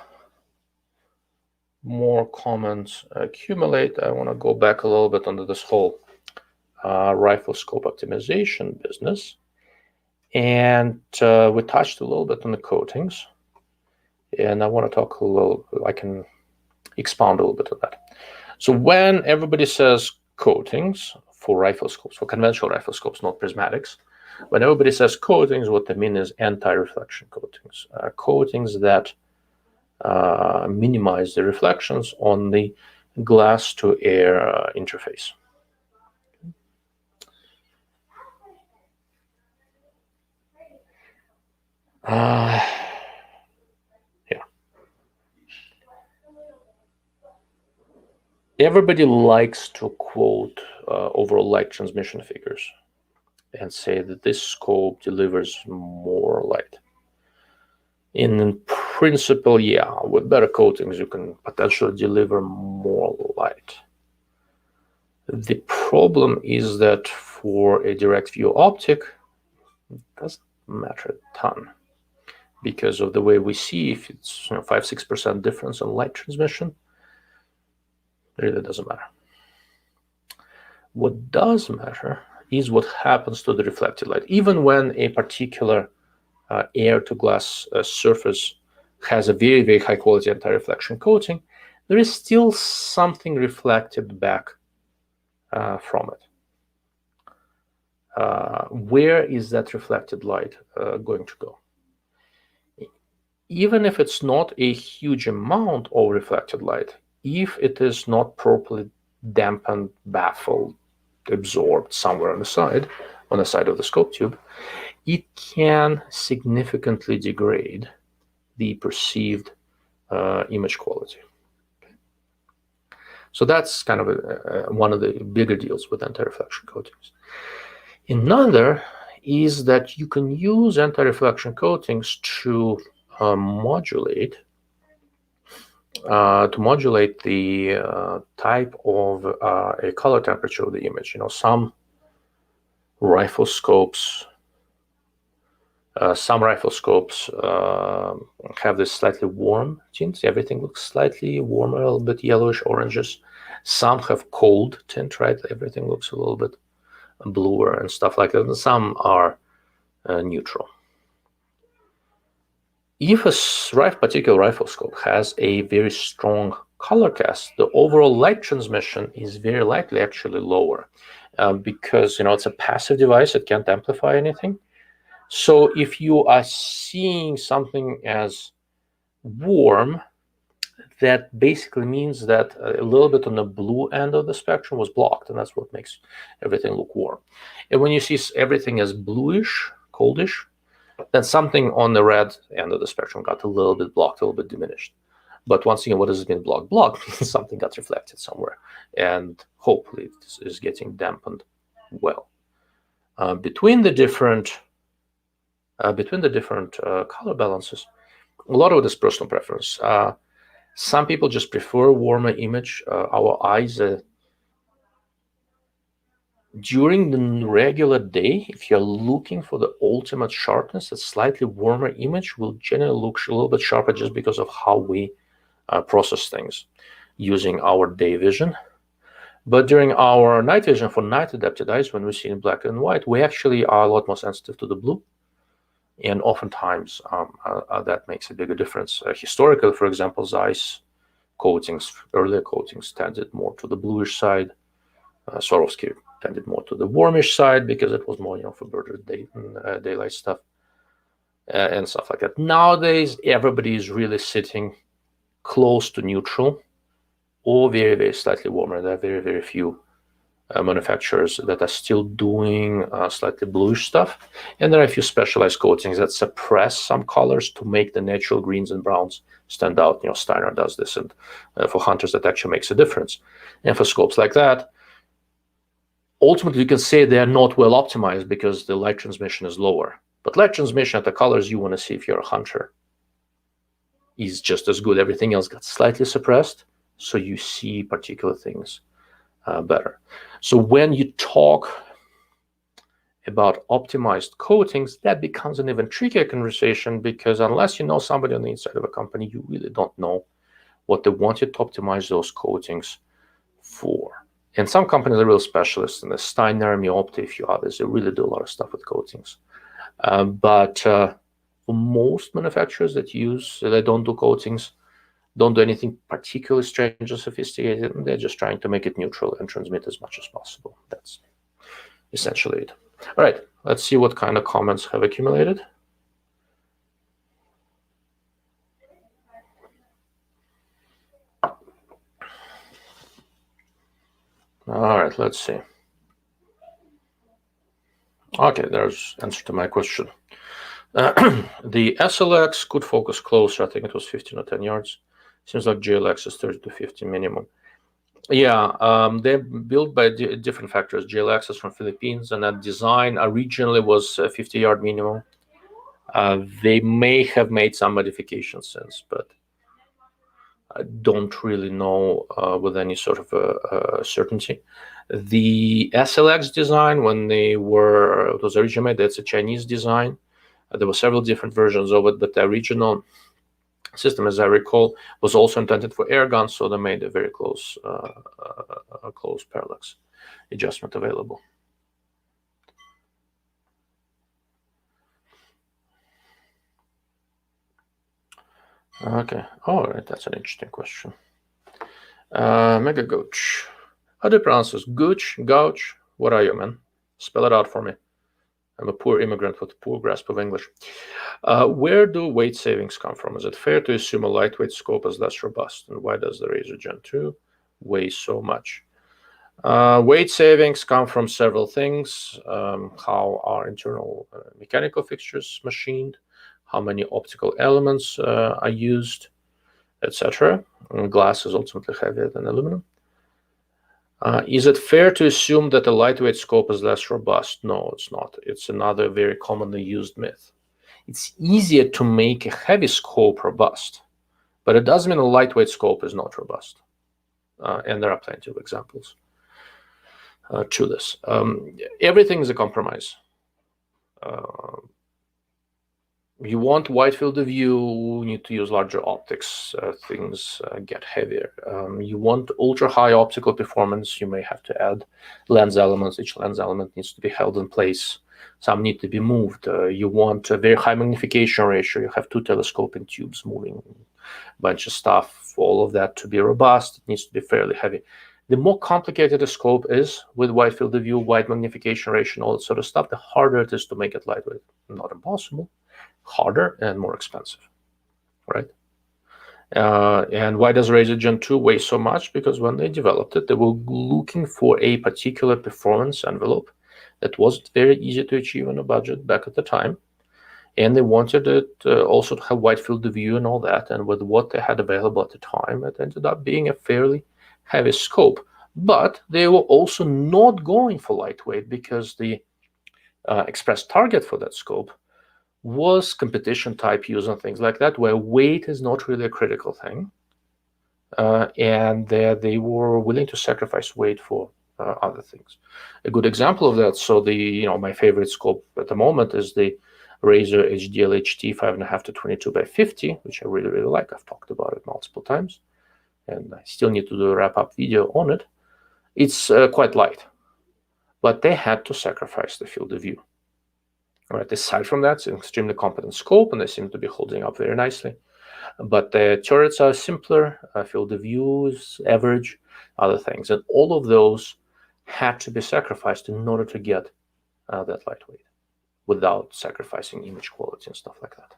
more comments accumulate, I want to go back a little bit onto this whole Riflescope optimization business. And we touched a little bit on the coatings. And I want to talk a little, I can expound a little bit on that. So when everybody says coatings for riflescopes, for conventional riflescopes, not prismatics, when everybody says coatings, what they mean is anti-reflection coatings, coatings that minimize the reflections on the glass-to-air interface. Yeah. Everybody likes to quote overall light transmission figures and say that this scope delivers more light. In principle, yeah, with better coatings, you can potentially deliver more light. The problem is that for a direct view optic, it doesn't matter a ton because of the way we see. If it's 5-6% difference in light transmission, it really doesn't matter. What does matter is what happens to the reflected light. Even when a particular air to glass surface has a very, very high quality anti-reflection coating, there is still something reflected back from it. Where is that reflected light going to go? Even if it's not a huge amount of reflected light, if it is not properly dampened, baffled, absorbed somewhere on the side of the scope tube, it can significantly degrade the perceived image quality. Okay. So that's kind of one of the bigger deals with anti-reflection coatings. Another is that you can use anti-reflection coatings to modulate the type of a color temperature of the image. Some riflescopes have this slightly warm tint. Everything looks slightly warmer, a little bit yellowish, oranges. Some have cold tint, right? Everything looks a little bit bluer and stuff like that. And some are neutral. If a particular riflescope has a very strong color cast, the overall light transmission is very likely actually lower because it's a passive device. It can't amplify anything. So if you are seeing something as warm, that basically means that a little bit on the blue end of the spectrum was blocked, and that's what makes everything look warm. And when you see everything as bluish, coldish, then something on the red end of the spectrum got a little bit blocked, a little bit diminished. But once again, what does it mean blocked? Blocked means something got reflected somewhere, and hopefully it is getting dampened well. Between the different color balances, a lot of it is personal preference. Some people just prefer a warmer image. Our eyes During the regular day, if you're looking for the ultimate sharpness, a slightly warmer image will generally look a little bit sharper just because of how we process things using our day vision. But during our night vision for night adapted eyes, when we see in black and white, we actually are a lot more sensitive to the blue. And oftentimes that makes a bigger difference. Historically, for example, Zeiss coatings, earlier coatings, tended more to the bluish side. Swarovski tended more to the warmish side because it was more, for bird daylight stuff and stuff like that. Nowadays, everybody is really sitting close to neutral or very, very slightly warmer. There are very, very few manufacturers that are still doing slightly bluish stuff. And there are a few specialized coatings that suppress some colors to make the natural greens and browns stand out. Steiner does this, and for hunters, that actually makes a difference. And for scopes like that, ultimately, you can say they're not well optimized because the light transmission is lower. But light transmission at the colors you want to see if you're a hunter is just as good. Everything else got slightly suppressed, so you see particular things better. So when you talk about optimized coatings, that becomes an even trickier conversation, because unless you know somebody on the inside of a company, you really don't know what they wanted to optimize those coatings for. And some companies are real specialists in the Steiner, Optic, a few others. They really do a lot of stuff with coatings. But for most manufacturers that don't do coatings, don't do anything particularly strange or sophisticated. They're just trying to make it neutral and transmit as much as possible. That's essentially it. All right, let's see what kind of comments have accumulated. All right, let's see. Okay, there's answer to my question. The SLX could focus closer. I think it was 15 or 10 yards. Seems like GLX is 30 to 50 minimum. Yeah, they're built by different factors. GLX is from Philippines, and that design originally was 50-yard minimum. They may have made some modifications since, but I don't really know with any sort of certainty. The SLX design, when it was originally made, that's a Chinese design. There were several different versions of it, but the original system, as I recall, was also intended for air guns, so they made a very close parallax adjustment available. Okay, all right, that's an interesting question. Mega Gooch. How do you pronounce this? Gooch? Gouch? What are you, man? Spell it out for me. I'm a poor immigrant with a poor grasp of English. Where do weight savings come from? Is it fair to assume a lightweight scope is less robust? And why does the Razor Gen 2 weigh so much? Weight savings come from several things. How are internal mechanical fixtures machined, how many optical elements are used, etc. Glass is ultimately heavier than aluminum. Is it fair to assume that a lightweight scope is less robust? No, it's not. It's another very commonly used myth. It's easier to make a heavy scope robust, but it doesn't mean a lightweight scope is not robust. And there are plenty of examples to this. Everything is a compromise. You want wide field of view, you need to use larger optics. Things get heavier. You want ultra high optical performance, you may have to add lens elements. Each lens element needs to be held in place. Some need to be moved. You want a very high magnification ratio. You have 2 telescoping tubes moving a bunch of stuff. For all of that to be robust, it needs to be fairly heavy. The more complicated a scope is with wide field of view, wide magnification ratio, and all that sort of stuff, the harder it is to make it lightweight. Not impossible. Harder and more expensive, right? And why does Razor Gen 2 weigh so much? Because when they developed it, they were looking for a particular performance envelope that wasn't very easy to achieve on a budget back at the time. And they wanted it also to have wide field of view and all that. And with what they had available at the time, it ended up being a fairly heavy scope. But they were also not going for lightweight because the express target for that scope was competition type use and things like that, where weight is not really a critical thing. And they were willing to sacrifice weight for other things. A good example of that, so my favorite scope at the moment is the Razer HDL-HT 5.5 to 22 by 50, which I really, really like. I've talked about it multiple times, and I still need to do a wrap-up video on it. It's quite light, but they had to sacrifice the field of view. All right, aside from that, it's an extremely competent scope, and they seem to be holding up very nicely. But the turrets are simpler, field of view is average, other things. And all of those had to be sacrificed in order to get that lightweight without sacrificing image quality and stuff like that.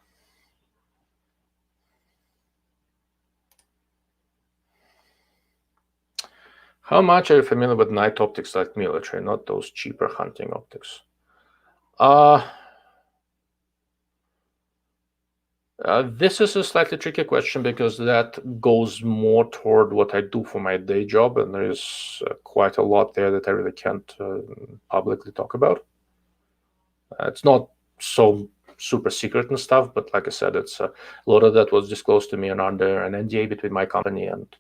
How much are you familiar with night optics like military, not those cheaper hunting optics? This is a slightly tricky question because that goes more toward what I do for my day job, and there is quite a lot there that I really can't publicly talk about. It's not so super secret and stuff, but like I said, it's a lot of that was disclosed to me and under an NDA between my company and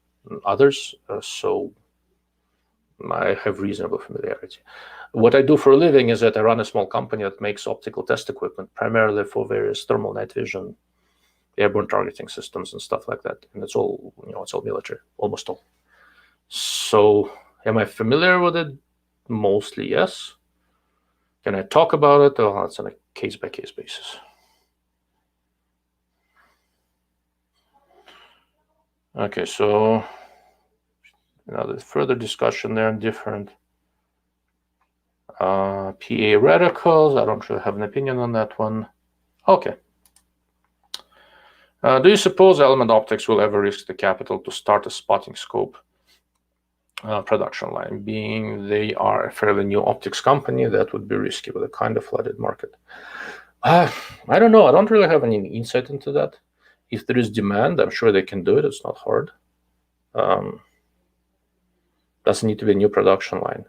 others, so I have reasonable familiarity. What I do for a living is that I run a small company that makes optical test equipment, primarily for various thermal night vision, airborne targeting systems and stuff like that. And it's all, it's all military, almost all. So am I familiar with it? Mostly, yes. Can I talk about it? Oh, that's on a case-by-case basis. Okay, so there's further discussion there on different PA reticles. I don't really have an opinion on that one. Okay. Do you suppose Element Optics will ever risk the capital to start a spotting scope production line? Being they are a fairly new optics company, that would be risky with a kind of flooded market. I don't know. I don't really have any insight into that. If there is demand, I'm sure they can do it. It's not hard. Doesn't need to be a new production line.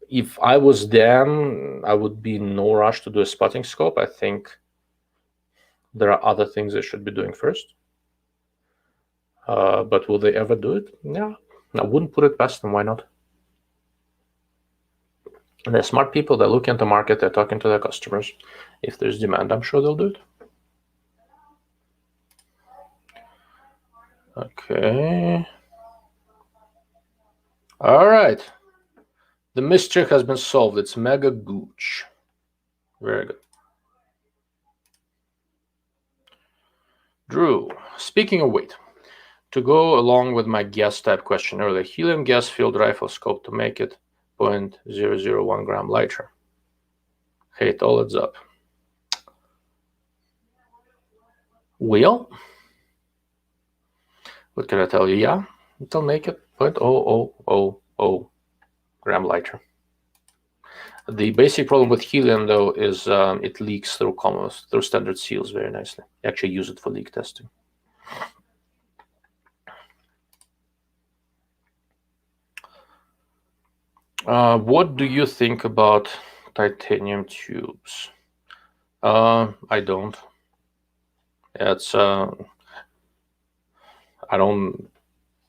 If I was them, I would be in no rush to do a spotting scope. I think there are other things they should be doing first. But will they ever do it? Yeah, I wouldn't put it past them. Why not? And they're smart people. They're looking at the market. They're talking to their customers. If there's demand, I'm sure they'll do it. Okay. All right. The mystery has been solved. It's Mega Gooch. Very good. Drew, speaking of weight, to go along with my gas type question earlier, helium gas filled rifle scope to make it 0.001 gram lighter. Hey, it all adds up. Well, what can I tell you? Yeah, it'll make it 0.0000 gram lighter. The basic problem with helium, though, is it leaks through standard seals very nicely. You actually use it for leak testing. What do you think about titanium tubes? I don't. It's I don't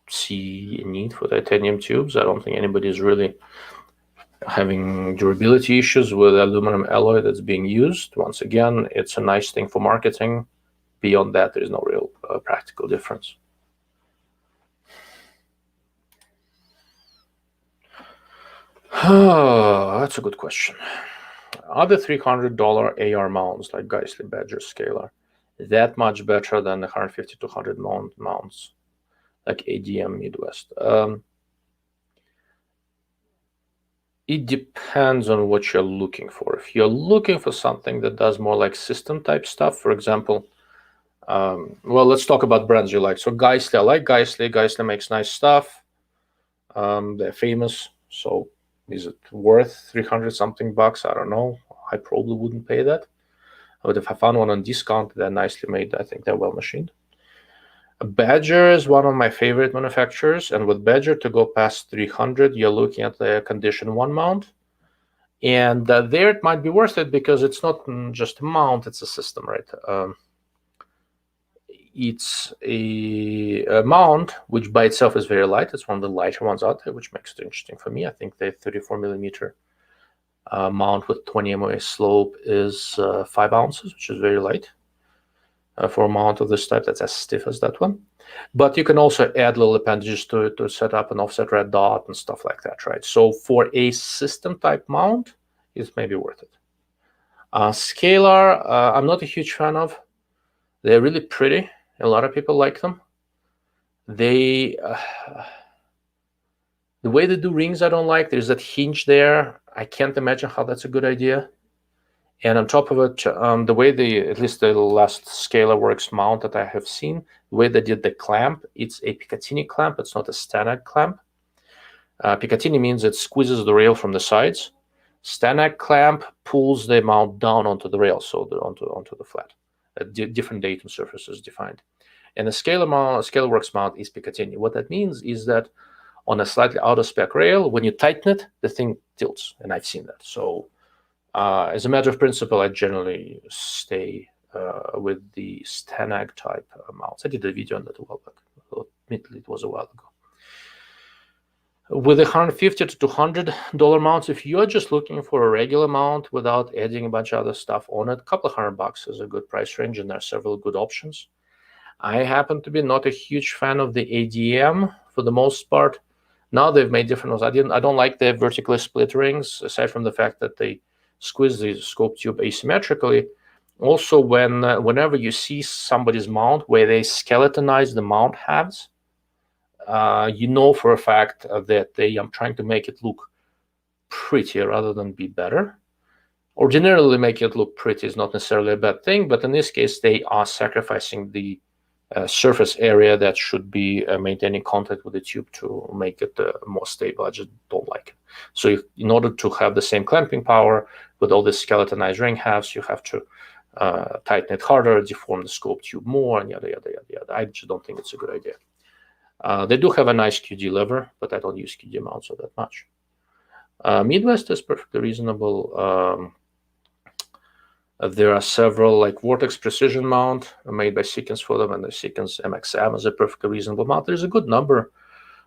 see a need for titanium tubes. I don't think anybody's really having durability issues with aluminum alloy that's being used. Once again, it's a nice thing for marketing. Beyond that, there is no real practical difference. That's a good question. Are the $300 AR mounts like Geissele Badger Scalar that much better than the $150 to $200 mounts like ADM Midwest? It depends on what you're looking for. If you're looking for something that does more like system type stuff, for example, well, let's talk about brands you like. So Geissele, I like Geissele. Geissele makes nice stuff. They're famous. So is it worth 300 something bucks? I don't know. I probably wouldn't pay that. But if I found one on discount, they're nicely made. I think they're well machined. Badger is one of my favorite manufacturers, and with Badger to go past 300, you're looking at the condition 1 mount, and there it might be worth it because it's not just a mount, it's a system, right? it's a mount which by itself is very light. It's one of the lighter ones out there, which makes it interesting for me. I think the 34 millimeter mount with 20 MOA slope is 5 ounces, which is very light for a mount of this type that's as stiff as that one. But you can also add little appendages to it to set up an offset red dot and stuff like that, right? So for a system type mount, it's maybe worth it. Scalar, I'm not a huge fan of. They're really pretty. A lot of people like them. They, the way they do rings, I don't like. There's that hinge there. I can't imagine how that's a good idea. And on top of it, the way at least the last ScalarWorks mount that I have seen, the way they did the clamp, it's a Picatinny clamp. It's not a Stanag clamp. Picatinny means it squeezes the rail from the sides. Stanag clamp pulls the mount down onto the rail, so onto the flat. Different datum surfaces defined. And the ScalarWorks mount is Picatinny. What that means is that on a slightly out of spec rail, when you tighten it, the thing tilts, and I've seen that. So as a matter of principle, I generally stay with the Stanag type mounts. I did a video on that a while back. Admittedly, it was a while ago. With the $150 to $200 mounts, if you're just looking for a regular mount without adding a bunch of other stuff on it, a couple of $100 is a good price range, and there are several good options. I happen to be not a huge fan of the ADM for the most part. Now they've made different ones. I don't like the vertically split rings, aside from the fact that they squeeze the scope tube asymmetrically. Also, whenever you see somebody's mount where they skeletonize the mount halves, you know for a fact that they are trying to make it look pretty rather than be better. Ordinarily, making it look pretty is not necessarily a bad thing, but in this case, they are sacrificing the surface area that should be maintaining contact with the tube to make it more stable. I just don't like it. So in order to have the same clamping power with all the skeletonized ring halves, you have to tighten it harder, deform the scope tube more, and yada, yada, yada, yada. I just don't think it's a good idea. They do have a nice QD lever, but I don't use QD mounts so that much. Midwest is perfectly reasonable. There are several, like Vortex Precision mount made by Sequence for them, and the Sequence MXM is a perfectly reasonable mount. There's a good number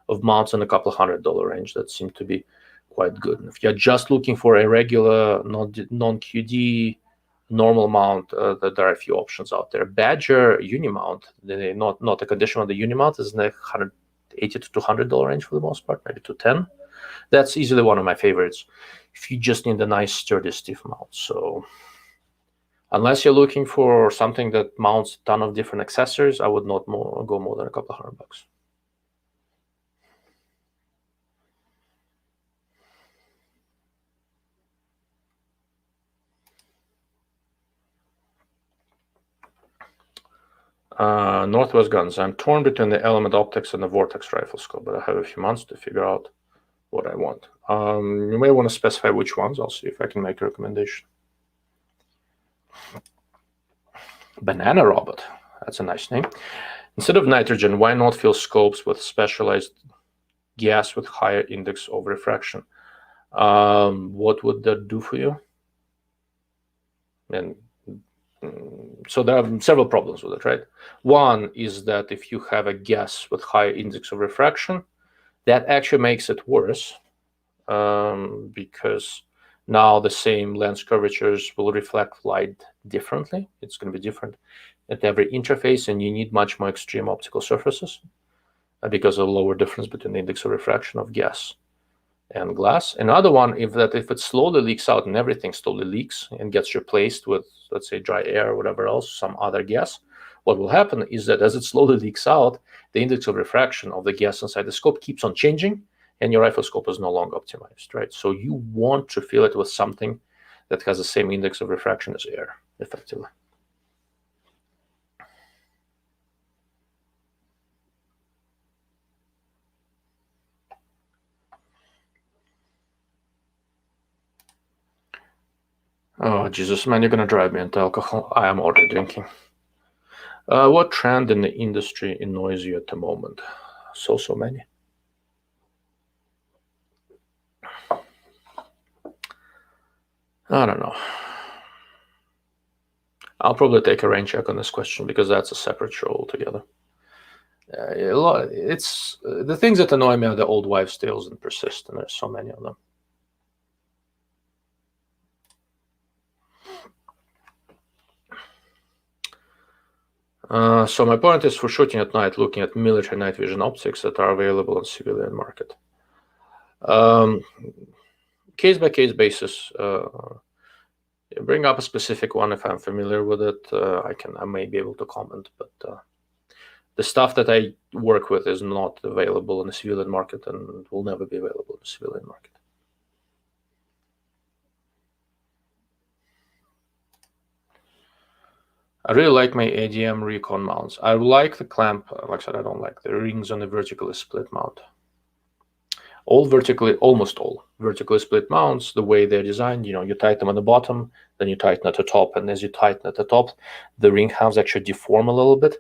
of mounts in a couple of $100 range that seem to be quite good. And if you're just looking for a regular non-QD normal mount, there are a few options out there. Badger Unimount, not a condition on the Unimount, is in the $180 to $200 range for the most part, maybe $210. That's easily one of my favorites if you just need a nice sturdy stiff mount. So unless you're looking for something that mounts a ton of different accessories, I would not go more than a couple of $100. Northwest Guns. I'm torn between the Element Optics and the Vortex Riflescope, but I have a few months to figure out what I want. You may want to specify which ones. I'll see if I can make a recommendation. Banana Robot. That's a nice name. Instead of nitrogen, why not fill scopes with specialized gas with higher index of refraction? What would that do for you? And so there are several problems with it, right? One is that if you have a gas with high index of refraction, that actually makes it worse because now the same lens curvatures will reflect light differently. It's going to be different at every interface, and you need much more extreme optical surfaces because of lower difference between the index of refraction of gas and glass. Another one, if it slowly leaks out and everything slowly leaks and gets replaced with, let's say, dry air or whatever else, some other gas, what will happen is that as it slowly leaks out, the index of refraction of the gas inside the scope keeps on changing, and your riflescope is no longer optimized, right? So you want to fill it with something that has the same index of refraction as air, effectively. Oh, Jesus, man, you're going to drive me into alcohol. I am already drinking. What trend in the industry annoys you at the moment? So many. I don't know. I'll probably take a rain check on this question because that's a separate show altogether. It's the things that annoy me are the old wives' tales and persist, and there's so many of them. So my point is for shooting at night, looking at military night vision optics that are available on civilian market. Case-by-case basis, bring up a specific one if I'm familiar with it. I may be able to comment, but the stuff that I work with is not available in the civilian market and will never be available in the civilian market. I really like my ADM recon mounts. I like the clamp. Like I said, I don't like the rings on the vertically split mount. Almost all vertically split mounts, the way they're designed, you tighten them at the bottom, then you tighten at the top, and as you tighten at the top, the ring halves actually deform a little bit.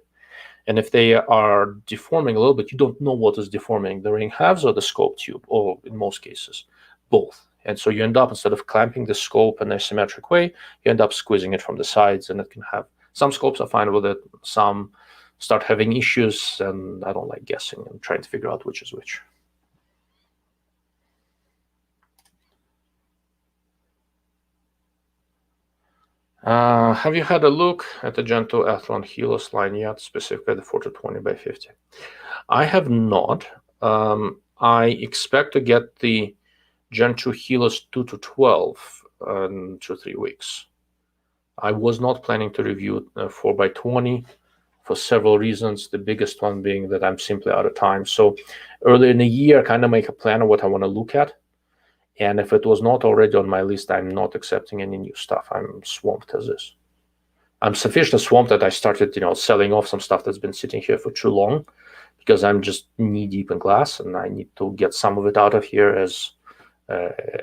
And if they are deforming a little bit, you don't know what is deforming, the ring halves or the scope tube, or in most cases, both. And so you end up, instead of clamping the scope in a symmetric way, you end up squeezing it from the sides, and it can have, some scopes are fine with it, some start having issues, and I don't like guessing and trying to figure out which is which. Have you had a look at the Gen 2 Athlon Helios line yet, specifically the 40-20x50? I have not. I expect to get the Gen 2 Helios 2-12 in 2-3 weeks. I was not planning to review 4x20 for several reasons, the biggest one being that I'm simply out of time. So earlier in the year, I kind of make a plan of what I want to look at. And if it was not already on my list, I'm not accepting any new stuff. I'm swamped as is. I'm sufficiently swamped that I started, selling off some stuff that's been sitting here for too long because I'm just knee deep in glass and I need to get some of it out of here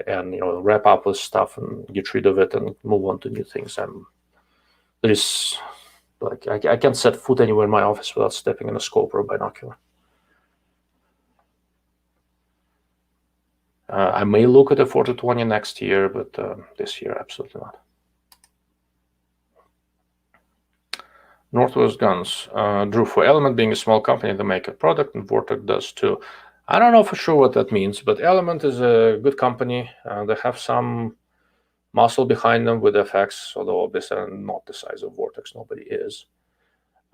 and wrap up with stuff and get rid of it and move on to new things. I can't set foot anywhere in my office without stepping in a scope or a binocular. I may look at a 40-20 next year, but this year, absolutely not. Northwest Guns. Drew, for Element being a small company, they make a product, and Vortex does too. I don't know for sure what that means, but Element is a good company. They have some muscle behind them with FX, although obviously not the size of Vortex. Nobody is.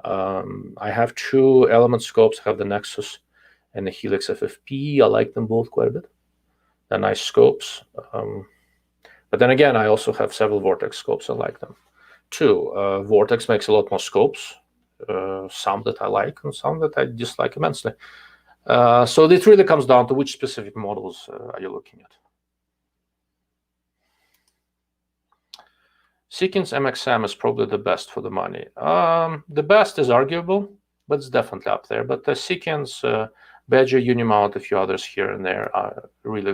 I have 2 Element scopes. I have the Nexus and the Helix FFP. I like them both quite a bit. They're nice scopes. But then again, I also have several Vortex scopes. I like them too. Vortex makes a lot more scopes, some that I like and some that I dislike immensely. So it really comes down to which specific models are you looking at. Seekins MXM is probably the best for the money. The best is arguable, but it's definitely up there. But the Seekins, Badger, Unimount, a few others here and there are really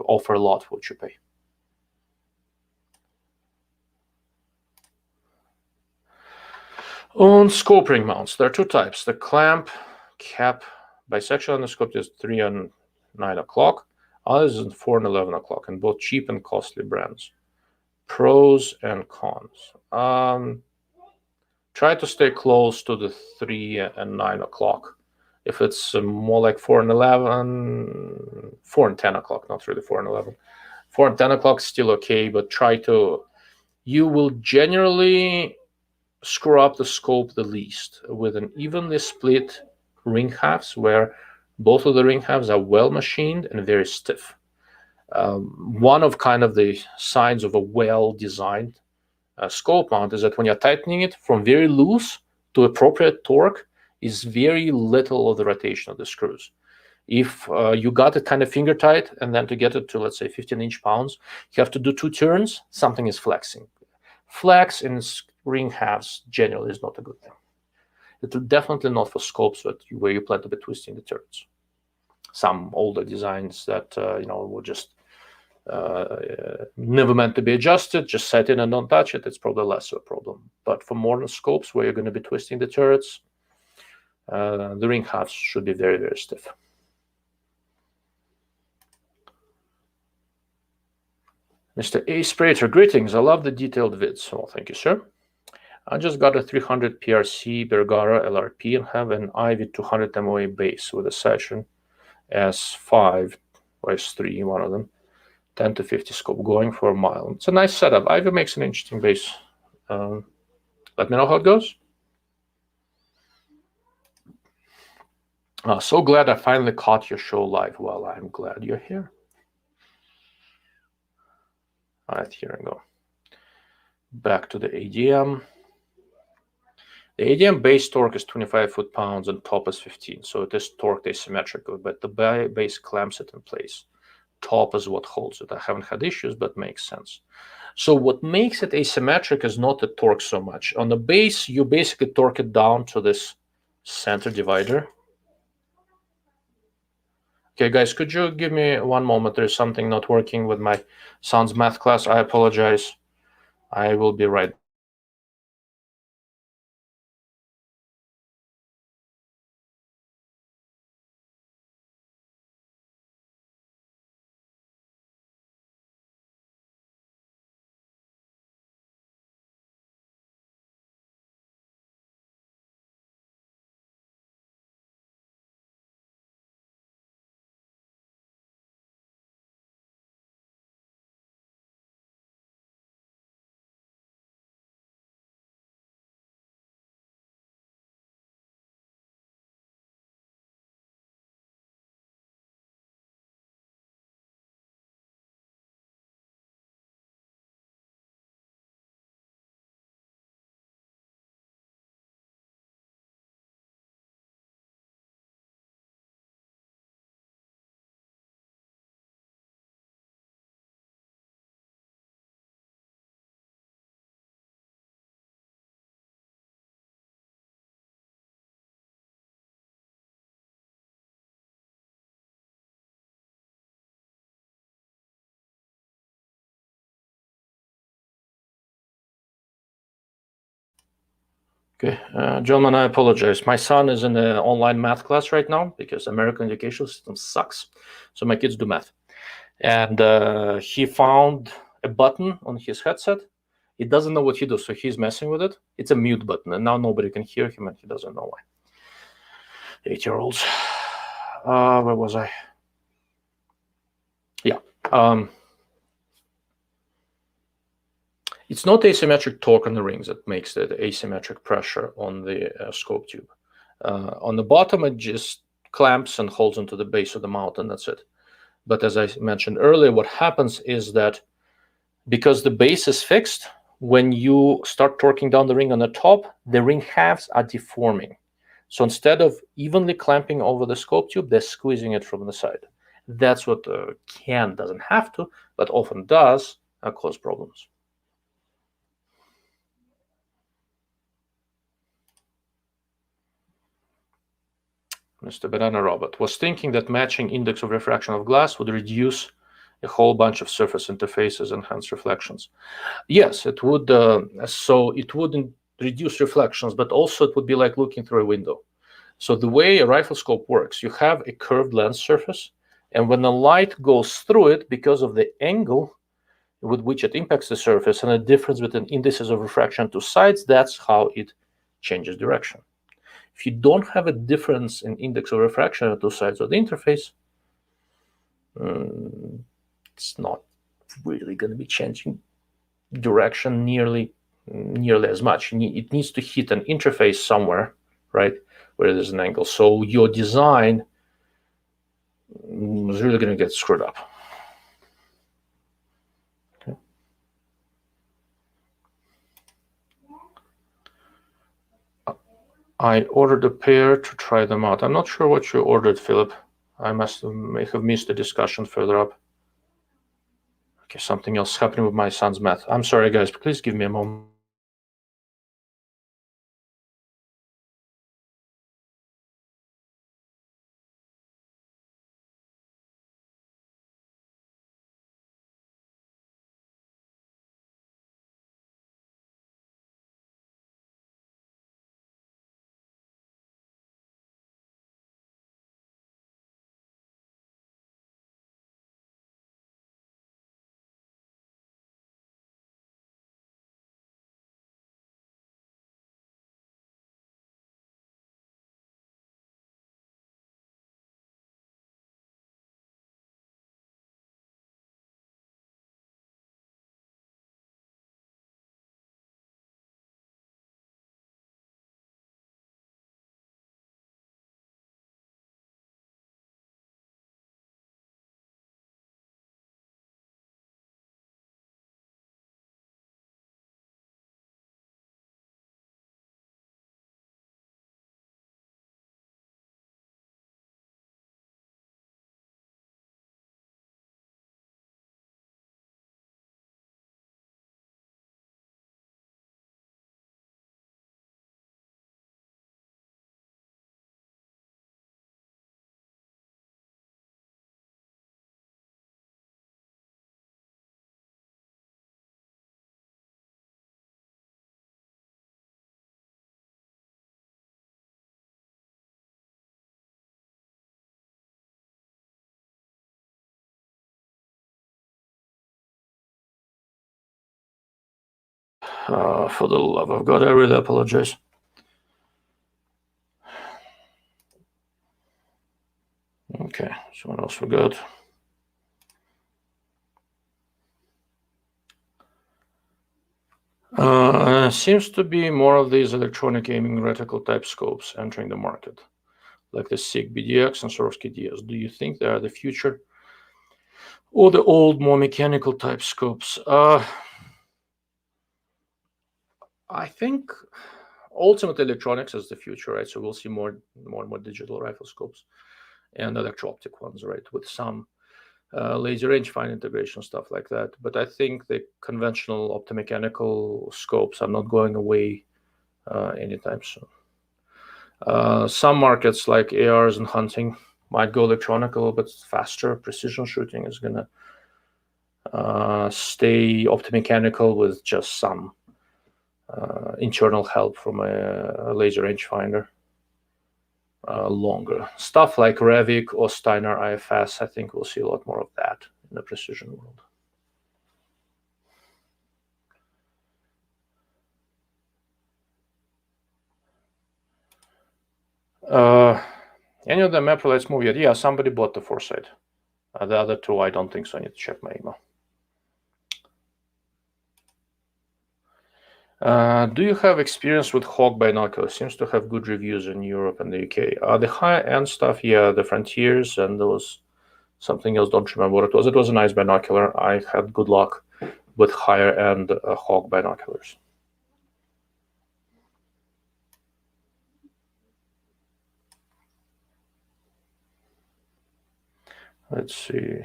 offer a lot for what you pay. On scope ring mounts, there are 2 types. The clamp cap bisexual endoscope is 3 and 9 o'clock. Others is 4 and 11 o'clock, and both cheap and costly brands. Pros and cons. Try to stay close to the 3 and 9 o'clock. If it's more like 4 and 11, 4 and 10 o'clock, not really 4 and 11. 4 and 10 o'clock is still okay, but you will generally screw up the scope the least with an evenly split ring halves where both of the ring halves are well machined and very stiff. One of kind of the signs of a well-designed scope mount is that when you're tightening it from very loose to appropriate torque is very little of the rotation of the screws. If you got it kind of finger tight and then to get it to, let's say, 15 inch-pounds, you have to do 2 turns, something is flexing. Flex in ring halves generally is not a good thing. It's definitely not for scopes where you plan to be twisting the turrets. Some older designs that were just never meant to be adjusted, just set in and don't touch it, it's probably less of a problem. But for modern scopes where you're going to be twisting the turrets, the ring halves should be very, very stiff. Mr. A. Sprater, greetings. I love the detailed vids. Well, thank you, sir. I just got a 300 PRC Bergara LRP and have an IV 200 MOA base with a session S5 or S3, one of them, 10 to 50 scope going for a mile. It's a nice setup. Ivy makes an interesting base. Let me know how it goes. So glad I finally caught your show live. Well, I'm glad you're here. All right, here I go. Back to the ADM. The ADM base torque is 25 foot-pounds and top is 15, so it is torqued asymmetrically, but the base clamps it in place. Top is what holds it. I haven't had issues, but makes sense. So what makes it asymmetric is not the torque so much. On the base, you basically torque it down to this center divider. Okay, guys, could you give me one moment? There's something not working with my son's math class. I apologize. I will be right back. Okay, gentlemen, I apologize. My son is in an online math class right now because American education system sucks. So my kids do math. And he found a button on his headset. He doesn't know what he does, so he's messing with it. It's a mute button, and now nobody can hear him, and he doesn't know why. 8-year-olds. Where was I? Yeah. It's not asymmetric torque on the rings that makes the asymmetric pressure on the scope tube. On the bottom, it just clamps and holds onto the base of the mount, and that's it. But as I mentioned earlier, what happens is that because the base is fixed, when you start torquing down the ring on the top, the ring halves are deforming. So instead of evenly clamping over the scope tube, they're squeezing it from the side. That's what can, doesn't have to, but often does cause problems. Mr. Banana Robot was thinking that matching index of refraction of glass would reduce a whole bunch of surface interfaces and hence reflections. Yes, it would. So it wouldn't reduce reflections, but also it would be like looking through a window. So the way a rifle scope works, you have a curved lens surface, and when the light goes through it, because of the angle with which it impacts the surface and the difference between indices of refraction to sides, that's how it changes direction. If you don't have a difference in index of refraction at two sides of the interface, it's not really going to be changing direction nearly as much. It needs to hit an interface somewhere, right, where there's an angle. So your design is really going to get screwed up. Okay. I ordered a pair to try them out. I'm not sure what you ordered, Philip. I may have missed the discussion further up. Okay, something else happening with my son's math. I'm sorry, guys. Please give me a moment. For the love of God, I really apologize. Okay, so what else we got? Seems to be more of these electronic gaming reticle type scopes entering the market, like the SIG BDX and Swarovski DS. Do you think they are the future, or the old, more mechanical type scopes? I think ultimate electronics is the future, right? So we'll see more and more digital rifle scopes and electro-optic ones, right, with some laser rangefinder integration, stuff like that. But I think the conventional optomechanical scopes are not going away anytime soon. Some markets like ARs and hunting might go electronic a little bit faster. Precision shooting is going to stay optomechanical with just some internal help from a laser rangefinder longer. Stuff like Revik or Steiner IFS, I think we'll see a lot more of that in the precision world. Any of them April move yet? Yeah, somebody bought the Foresight. The other two, I don't think so. I need to check my email. Do you have experience with Hawk binoculars? Seems to have good reviews in Europe and the UK. The high-end stuff, yeah, the Frontiers, and there was something else, don't remember what it was. It was a nice binocular. I had good luck with higher-end Hawk binoculars. Let's see.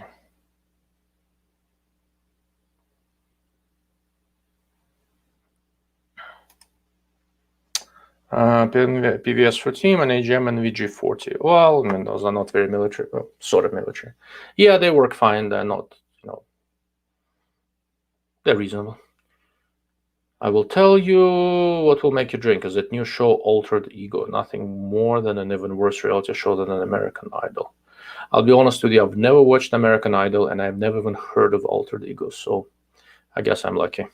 PVS 14 and AGM and VG40. Well, I mean, those are not very military, sort of military. Yeah, they work fine. They're not, they're reasonable. I will tell you what will make you drink is that new show, Altered Ego. Nothing more than an even worse reality show than an American Idol. I'll be honest with you, I've never watched American Idol and I've never even heard of Altered Ego, so I guess I'm lucky.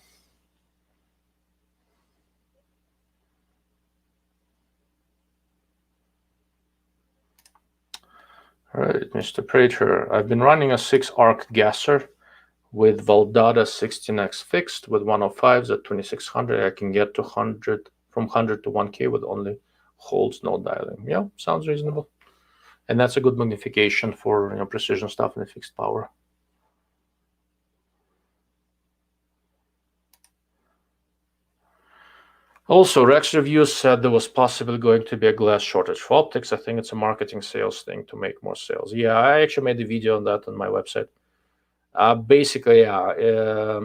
All right, Mr. Prater, I've been running a 6-arc gasser with Valdada 16x fixed with 105s at 2600. I can get to 100 from 100 to 1K with only holds, no dialing. Yeah, sounds reasonable. And that's a good magnification for precision stuff and fixed power. Also, Rex Reviews said there was possibly going to be a glass shortage for optics. I think it's a marketing sales thing to make more sales. Yeah, I actually made a video on that on my website. Basically, yeah.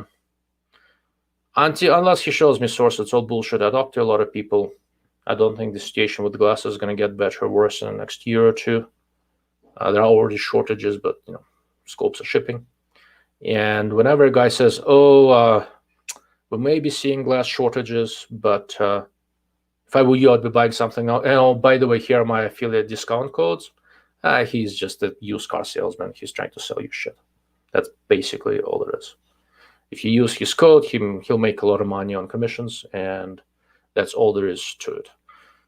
Unless he shows me source, it's all bullshit. I talked to a lot of people. I don't think the situation with glasses is going to get better or worse in the next year or two. There are already shortages, but scopes are shipping. And whenever a guy says, "Oh, we may be seeing glass shortages, but if I were you, I'd be buying something else. And oh, by the way, here are my affiliate discount codes." He's just a used car salesman. He's trying to sell you shit. That's basically all it is. If you use his code, he'll make a lot of money on commissions, and that's all there is to it.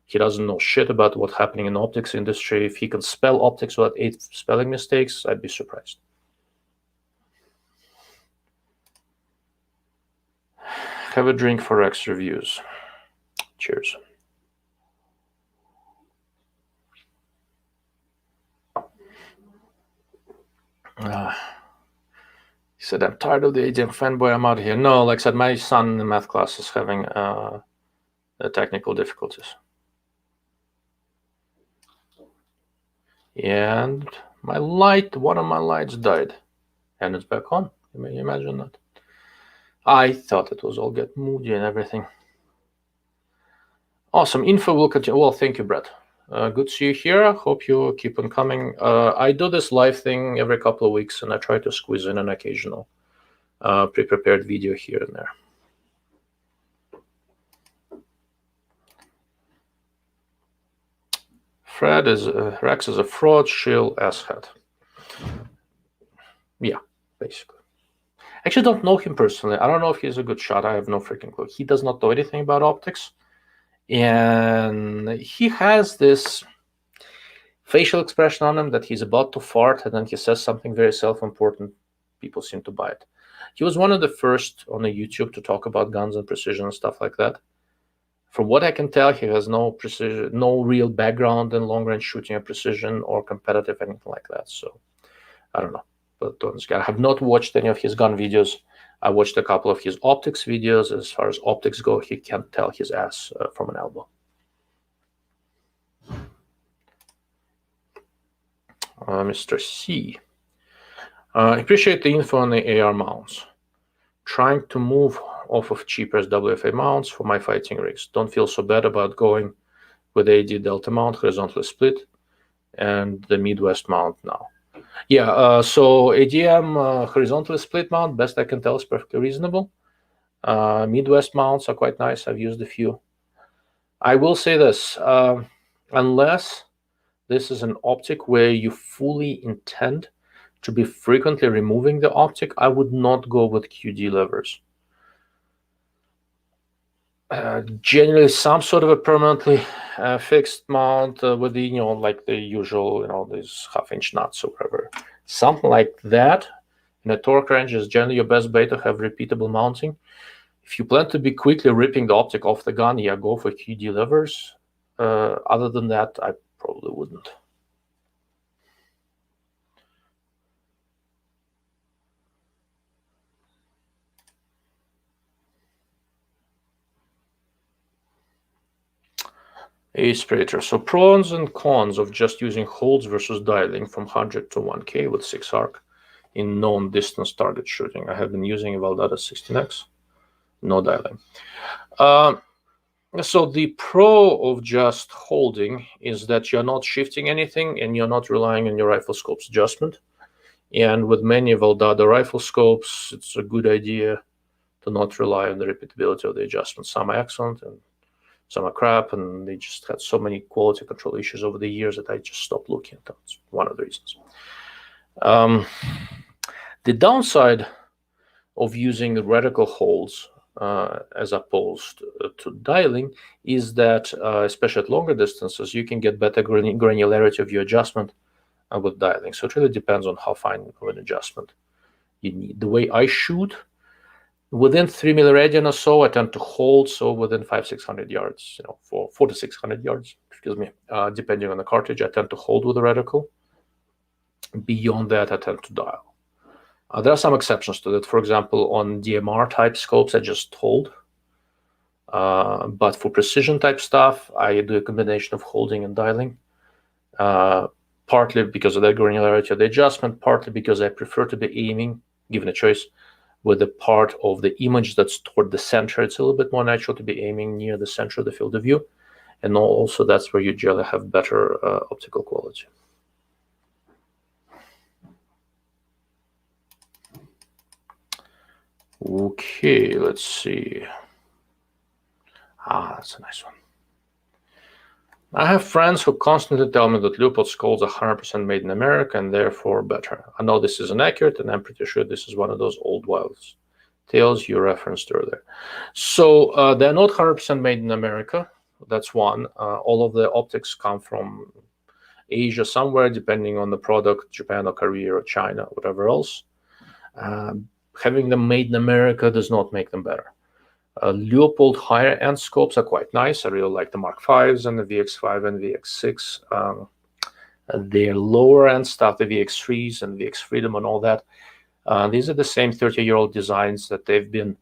He doesn't know shit about what's happening in the optics industry. If he can spell optics without 8 spelling mistakes, I'd be surprised. Have a drink for Rex Reviews. Cheers. He said, I'm tired of the ADM fanboy, I'm out of here. No, like I said, my son in math class is having technical difficulties. And one of my lights died. And it's back on. You may imagine that. I thought it was all get moody and everything. Awesome. Info will continue. Well, thank you, Brett. Good to see you here. Hope you keep on coming. I do this live thing every couple of weeks, and I try to squeeze in an occasional pre-prepared video here and there. Fred is Rex is a fraud, shill, asshat. Yeah, basically. Actually don't know him personally. I don't know if he's a good shot. I have no freaking clue. He does not know anything about optics. And he has this facial expression on him that he's about to fart, and then he says something very self-important. People seem to buy it. He was one of the first on the YouTube to talk about guns and precision and stuff like that. From what I can tell, he has no precision, no real background in long-range shooting or precision or competitive, anything like that. So I don't know. But I have not watched any of his gun videos. I watched a couple of his optics videos. As far as optics go, he can't tell his ass from an elbow. Mr. C. Appreciate the info on the AR mounts. Trying to move off of cheaper WFA mounts for my fighting rigs. Don't feel so bad about going with AD Delta mount, horizontally split, and the Midwest mount now. Yeah, so ADM horizontally split mount, best I can tell, is perfectly reasonable. Midwest mounts are quite nice. I've used a few. I will say this, unless this is an optic where you fully intend to be frequently removing the optic, I would not go with QD levers. Generally, some sort of a permanently fixed mount with the, like the usual, these half-inch nuts or whatever. Something like that in a torque range is generally your best bet to have repeatable mounting. If you plan to be quickly ripping the optic off the gun, yeah, go for QD levers. Other than that, I probably wouldn't. Aspirator. So pros and cons of just using holds versus dialing from 100 to 1K with 6 arc in known distance target shooting. I have been using Valdata 16X, no dialing. So the pro of just holding is that you're not shifting anything and you're not relying on your Riflescope's adjustment. And with many Valdata Riflescopes, it's a good idea to not rely on the repeatability of the adjustment. Some are excellent and some are crap, and they just had so many quality control issues over the years that I just stopped looking at them. It's one of the reasons. The downside of using reticle holds as opposed to dialing is that, especially at longer distances, you can get better granularity of your adjustment with dialing. So it really depends on how fine of an adjustment you need. The way I shoot, within 3 milliradian or so, I tend to hold. So within 500-600 yards, 400 to 600 yards, excuse me, depending on the cartridge, I tend to hold with the reticle. Beyond that, I tend to dial. There are some exceptions to that. For example, on DMR type scopes, I just hold. But for precision type stuff, I do a combination of holding and dialing. Partly because of the granularity of the adjustment, partly because I prefer to be aiming, given a choice, with the part of the image that's toward the center. It's a little bit more natural to be aiming near the center of the field of view. And also that's where you generally have better optical quality. Okay, let's see. That's a nice one. I have friends who constantly tell me that Leupold skulls are 100% made in America and therefore better. I know this is inaccurate, and I'm pretty sure this is one of those old wives' tales you referenced earlier. So they're not 100% made in America. That's one. All of the optics come from Asia somewhere, depending on the product, Japan or Korea or China, whatever else. Having them made in America does not make them better. Leupold higher end scopes are quite nice. I really like the Mark Vs and the VX5 and VX6. Their lower end stuff, the VX3s and VX Freedom and all that, these are the same 30-year-old designs that they've been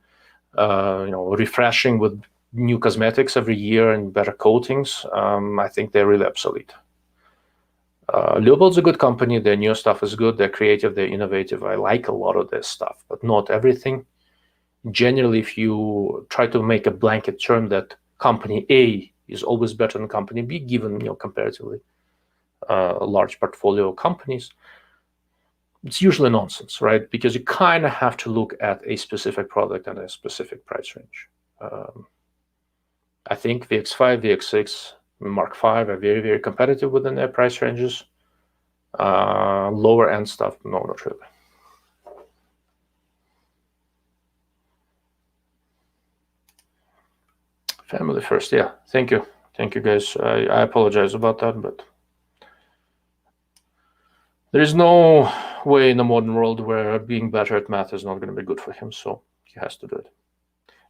refreshing with new cosmetics every year and better coatings. I think they're really obsolete. Leupold's a good company. Their new stuff is good. They're creative. They're innovative. I like a lot of their stuff, but not everything. Generally, if you try to make a blanket term that company A is always better than company B, given comparatively a large portfolio of companies, it's usually nonsense, right? Because you kind of have to look at a specific product and a specific price range. I think VX5, VX6, Mark V are very, very competitive within their price ranges. Lower end stuff, no, not really. Family first, yeah. Thank you. Thank you, guys. I apologize about that, but there is no way in the modern world where being better at math is not going to be good for him, so he has to do it.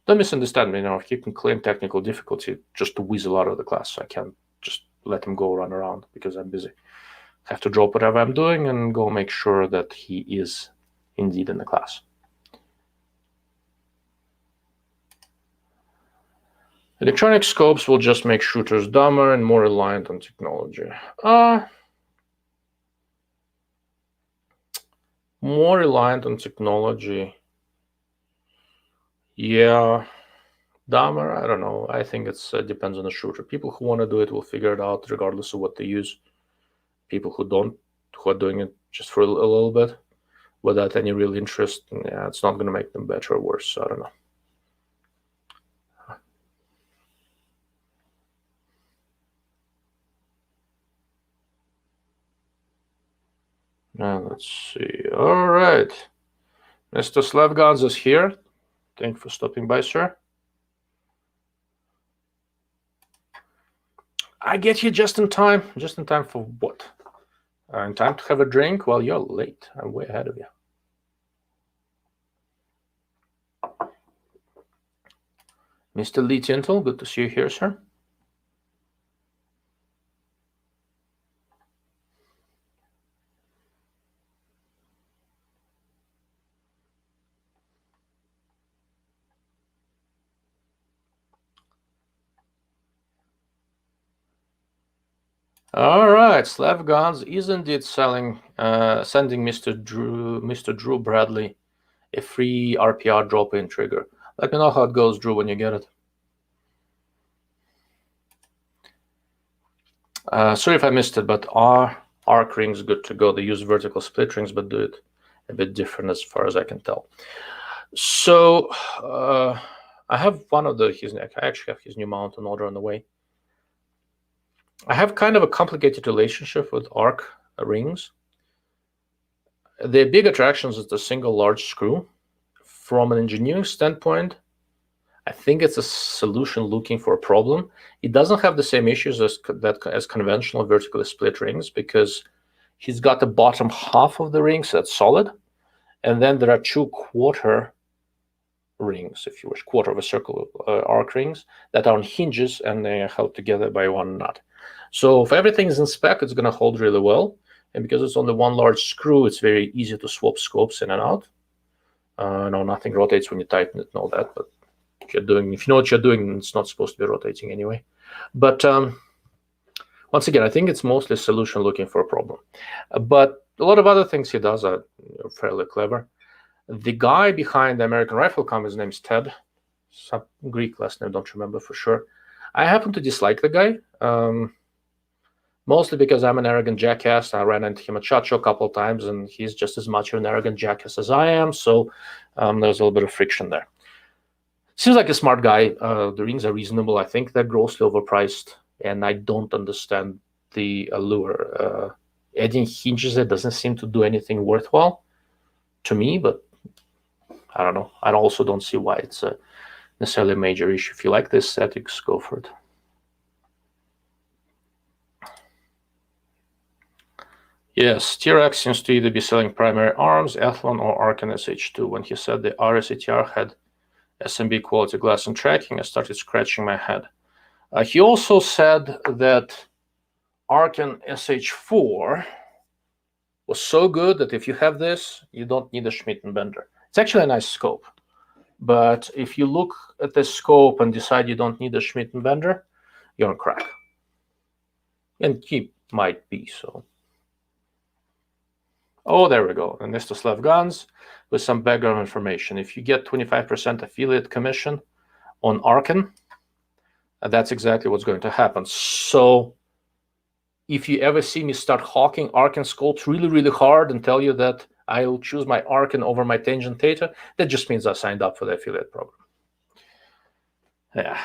Don't misunderstand me, he can claim technical difficulty just to weasel out of the class. I can't just let him go run around because I'm busy. I have to drop whatever I'm doing and go make sure that he is indeed in the class. Electronic scopes will just make shooters dumber and more reliant on technology. More reliant on technology. Yeah. Dumber, I don't know. I think it depends on the shooter. People who want to do it will figure it out regardless of what they use. People who don't, who are doing it just for a little bit without any real interest, yeah, it's not going to make them better or worse. So I don't know. Now let's see. All right. Mr. Slavgans is here. Thank you for stopping by, sir. I get here just in time. Just in time for what? In time to have a drink? Well, you're late. I'm way ahead of you. Mr. Lee Tintle, good to see you here, sir. All right, Slavgans is indeed sending Mr. Drew Bradley a free RPR drop-in trigger. Let me know how it goes, Drew, when you get it. Sorry if I missed it, but are arc rings good to go? They use vertical split rings, but do it a bit different as far as I can tell. So I have one of his. I actually have his new mount on order on the way. I have kind of a complicated relationship with arc rings. The big attractions is the single large screw. From an engineering standpoint, I think it's a solution looking for a problem. It doesn't have the same issues as conventional vertically split rings because he's got the bottom half of the rings that's solid, and then there are two quarter rings, if you wish, quarter of a circle arc rings that are on hinges and they are held together by one nut. So if everything is in spec, it's going to hold really well. And because it's on the one large screw, it's very easy to swap scopes in and out. No, nothing rotates when you tighten it and all that. But if you know what you're doing, it's not supposed to be rotating anyway. But once again, I think it's mostly a solution looking for a problem. But a lot of other things he does are fairly clever. The guy behind the American Rifle Com, his name's Ted. Some Greek last name, don't remember for sure. I happen to dislike the guy. Mostly because I'm an arrogant jackass. I ran into him at SHOT Show a couple of times, and he's just as much of an arrogant jackass as I am, so there's a little bit of friction there. Seems like a smart guy. The rings are reasonable. I think they're grossly overpriced, and I don't understand the allure. Adding hinges, it doesn't seem to do anything worthwhile to me, but I don't know. I also don't see why it's necessarily a major issue. If you like the aesthetics, go for it. Yes, TRX seems to either be selling primary arms, Athlon, or Arc and SH2. When he said the RSATR had SMB quality glass and tracking, I started scratching my head. He also said that Arc and SH4 was so good that if you have this, you don't need a Schmidt and Bender. It's actually a nice scope. But if you look at the scope and decide you don't need a Schmidt and Bender, you're on crack. And he might be so. Oh, there we go. And Mr. Slavgans with some background information. If you get 25% affiliate commission on Arken, that's exactly what's going to happen. So if you ever see me start hawking Arken scopes really, really hard and tell you that I will choose my Arken over my Tangent Theta, that just means I signed up for the affiliate program. Yeah.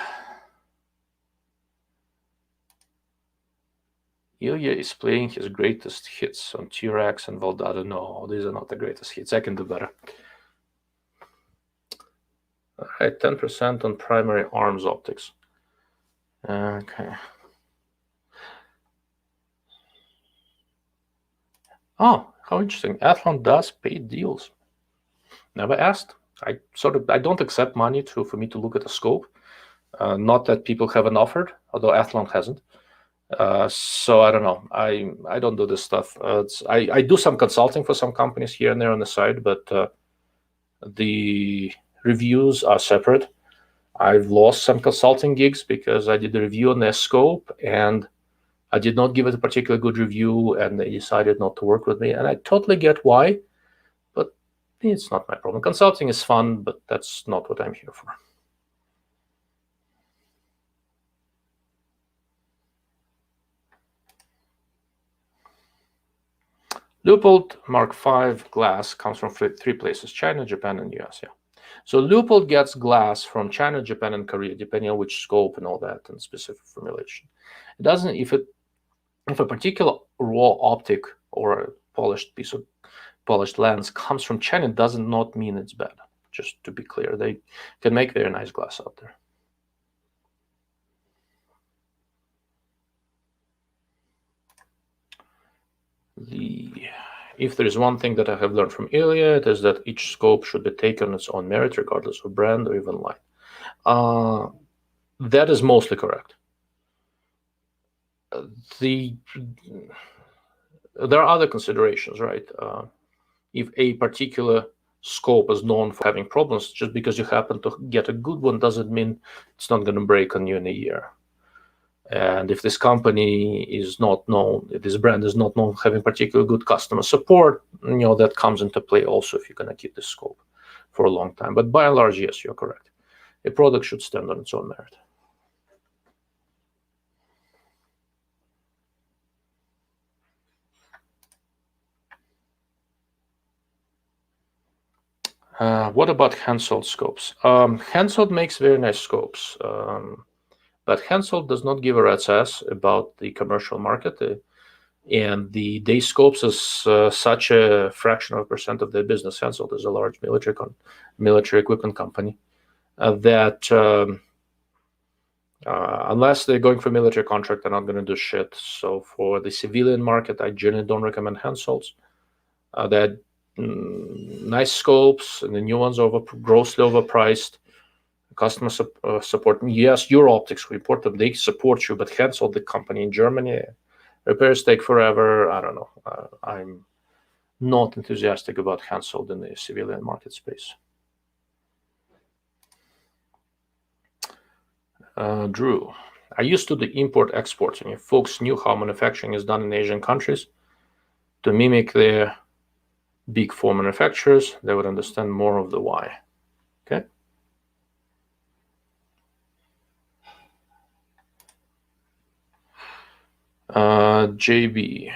Ilya is playing his greatest hits on T-Rex and Valdado. No, these are not the greatest hits. I can do better. All right, 10% on primary arms optics. Okay. Oh, how interesting. Athlon does paid deals. Never asked. I don't accept money for me to look at a scope. Not that people haven't offered, although Athlon hasn't. So I don't know. I don't do this stuff. I do some consulting for some companies here and there on the side, but the reviews are separate. I've lost some consulting gigs because I did a review on their scope and I did not give it a particularly good review, and they decided not to work with me. And I totally get why, but it's not my problem. Consulting is fun, but that's not what I'm here for. Leupold Mark V glass comes from three places: China, Japan, and US. Yeah. So Leupold gets glass from China, Japan, and Korea, depending on which scope and all that and specific formulation. It doesn't, if a particular raw optic or a polished piece of polished lens comes from China, does not mean it's bad. Just to be clear, they can make very nice glass out there. If there is one thing that I have learned from Ilya, it is that each scope should be taken on its own merit, regardless of brand or even line. That is mostly correct. There are other considerations, right? If a particular scope is known for having problems, just because you happen to get a good one doesn't mean it's not going to break on you in a year. And if this company is not known, if this brand is not known for having particularly good customer support, that comes into play also if you're going to keep this scope for a long time. But by and large, yes, you're correct. A product should stand on its own merit. What about Hensoldt scopes? Hensoldt makes very nice scopes, but Hensoldt does not give a rat's ass about the commercial market. And the day scopes is such a fraction of a percent of their business. Hensoldt is a large military equipment company that unless they're going for military contract, they're not going to do shit. So for the civilian market, I generally don't recommend Hensoldts. They're nice scopes, and the new ones are grossly overpriced. Customer support. Yes, your optics report them. They support you, but Hensoldt, the company in Germany, repairs take forever. I don't know. I'm not enthusiastic about Hensoldt in the civilian market space. Drew, I used to do import-export, and if folks knew how manufacturing is done in Asian countries to mimic their big four manufacturers, they would understand more of the why. Okay. JB,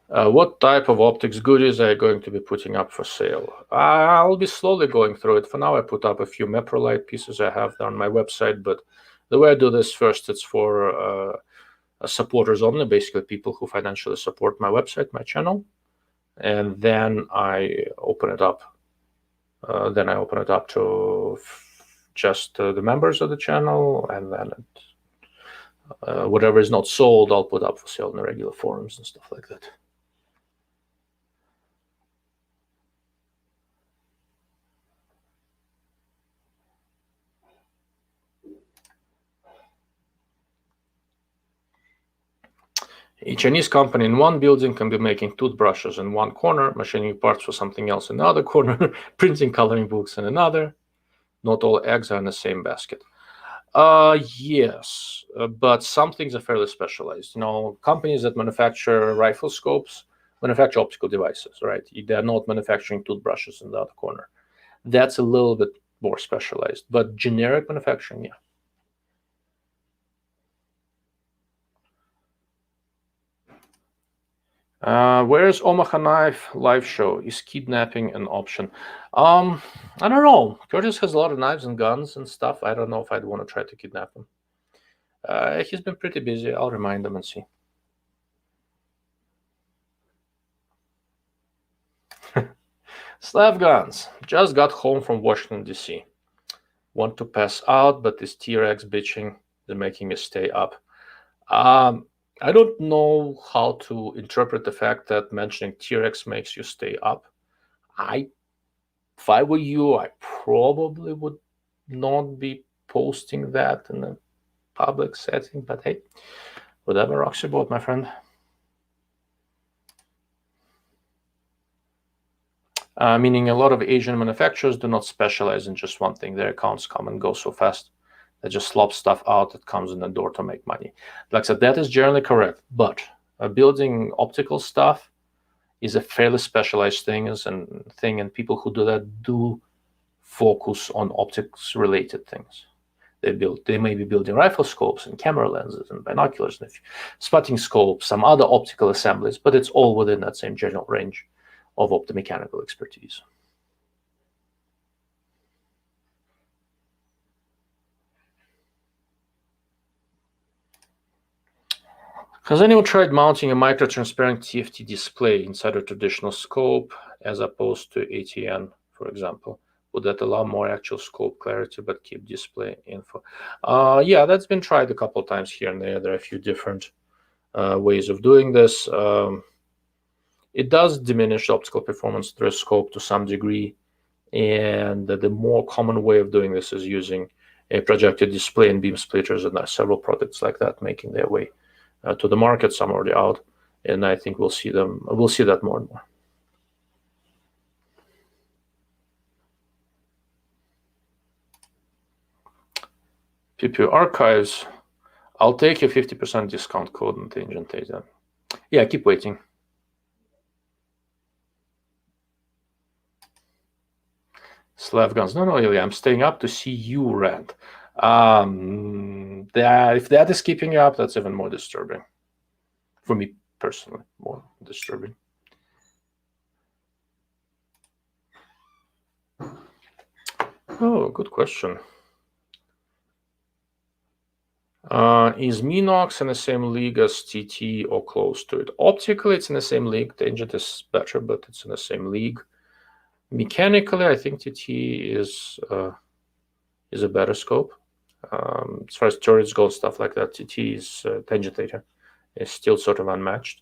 what type of optics goodies are you going to be putting up for sale? I'll be slowly going through it. For now, I put up a few Meprolite pieces I have on my website, but the way I do this, first, it's for supporters only, basically people who financially support my website, my channel, and then I open it up. To just the members of the channel, and then whatever is not sold, I'll put up for sale in the regular forums and stuff like that. A Chinese company in one building can be making toothbrushes in one corner, machining parts for something else in the other corner, printing coloring books in another. Not all eggs are in the same basket. Yes, but some things are fairly specialized. Companies that manufacture riflescopes manufacture optical devices, right? They're not manufacturing toothbrushes in the other corner. That's a little bit more specialized, but generic manufacturing, yeah. Where's Omaha Knife live show? Is kidnapping an option? I don't know. Curtis has a lot of knives and guns and stuff. I don't know if I'd want to try to kidnap him. He's been pretty busy. I'll remind him and see. Slav Guns. Just got home from Washington, D.C. Want to pass out, but this T-Rex bitching is making me stay up. I don't know how to interpret the fact that mentioning T-Rex makes you stay up. If I were you, I probably would not be posting that in a public setting, but hey, whatever rocks your boat, my friend. Meaning a lot of Asian manufacturers do not specialize in just one thing. Their accounts come and go so fast. They just slop stuff out that comes in the door to make money. Like I said, that is generally correct, but building optical stuff is a fairly specialized thing, and people who do that do focus on optics-related things. They may be building riflescopes and camera lenses and binoculars and spotting scopes, some other optical assemblies, but it's all within that same general range of optomechanical expertise. Has anyone tried mounting a microtransparent TFT display inside a traditional scope as opposed to ATN, for example? Would that allow more actual scope clarity but keep display info? Yeah, that's been tried a couple of times here and there. There are a few different ways of doing this. It does diminish optical performance through a scope to some degree, and the more common way of doing this is using a projected display and beam splitters, and there are several products like that making their way to the market. Some are already out, and I think we'll see that more and more. PPU archives. I'll take a 50% discount code on Tangent Data. Yeah, keep waiting. Slav guns. No, Ilya, I'm staying up to see you rant. If that is keeping you up, that's even more disturbing. For me personally, more disturbing. Oh, good question. Is Minox in the same league as TT or close to it? Optically, it's in the same league. Tangent is better, but it's in the same league. Mechanically, I think TT is a better scope. As far as turrets go, stuff like that, TT is Tangent Data is still sort of unmatched.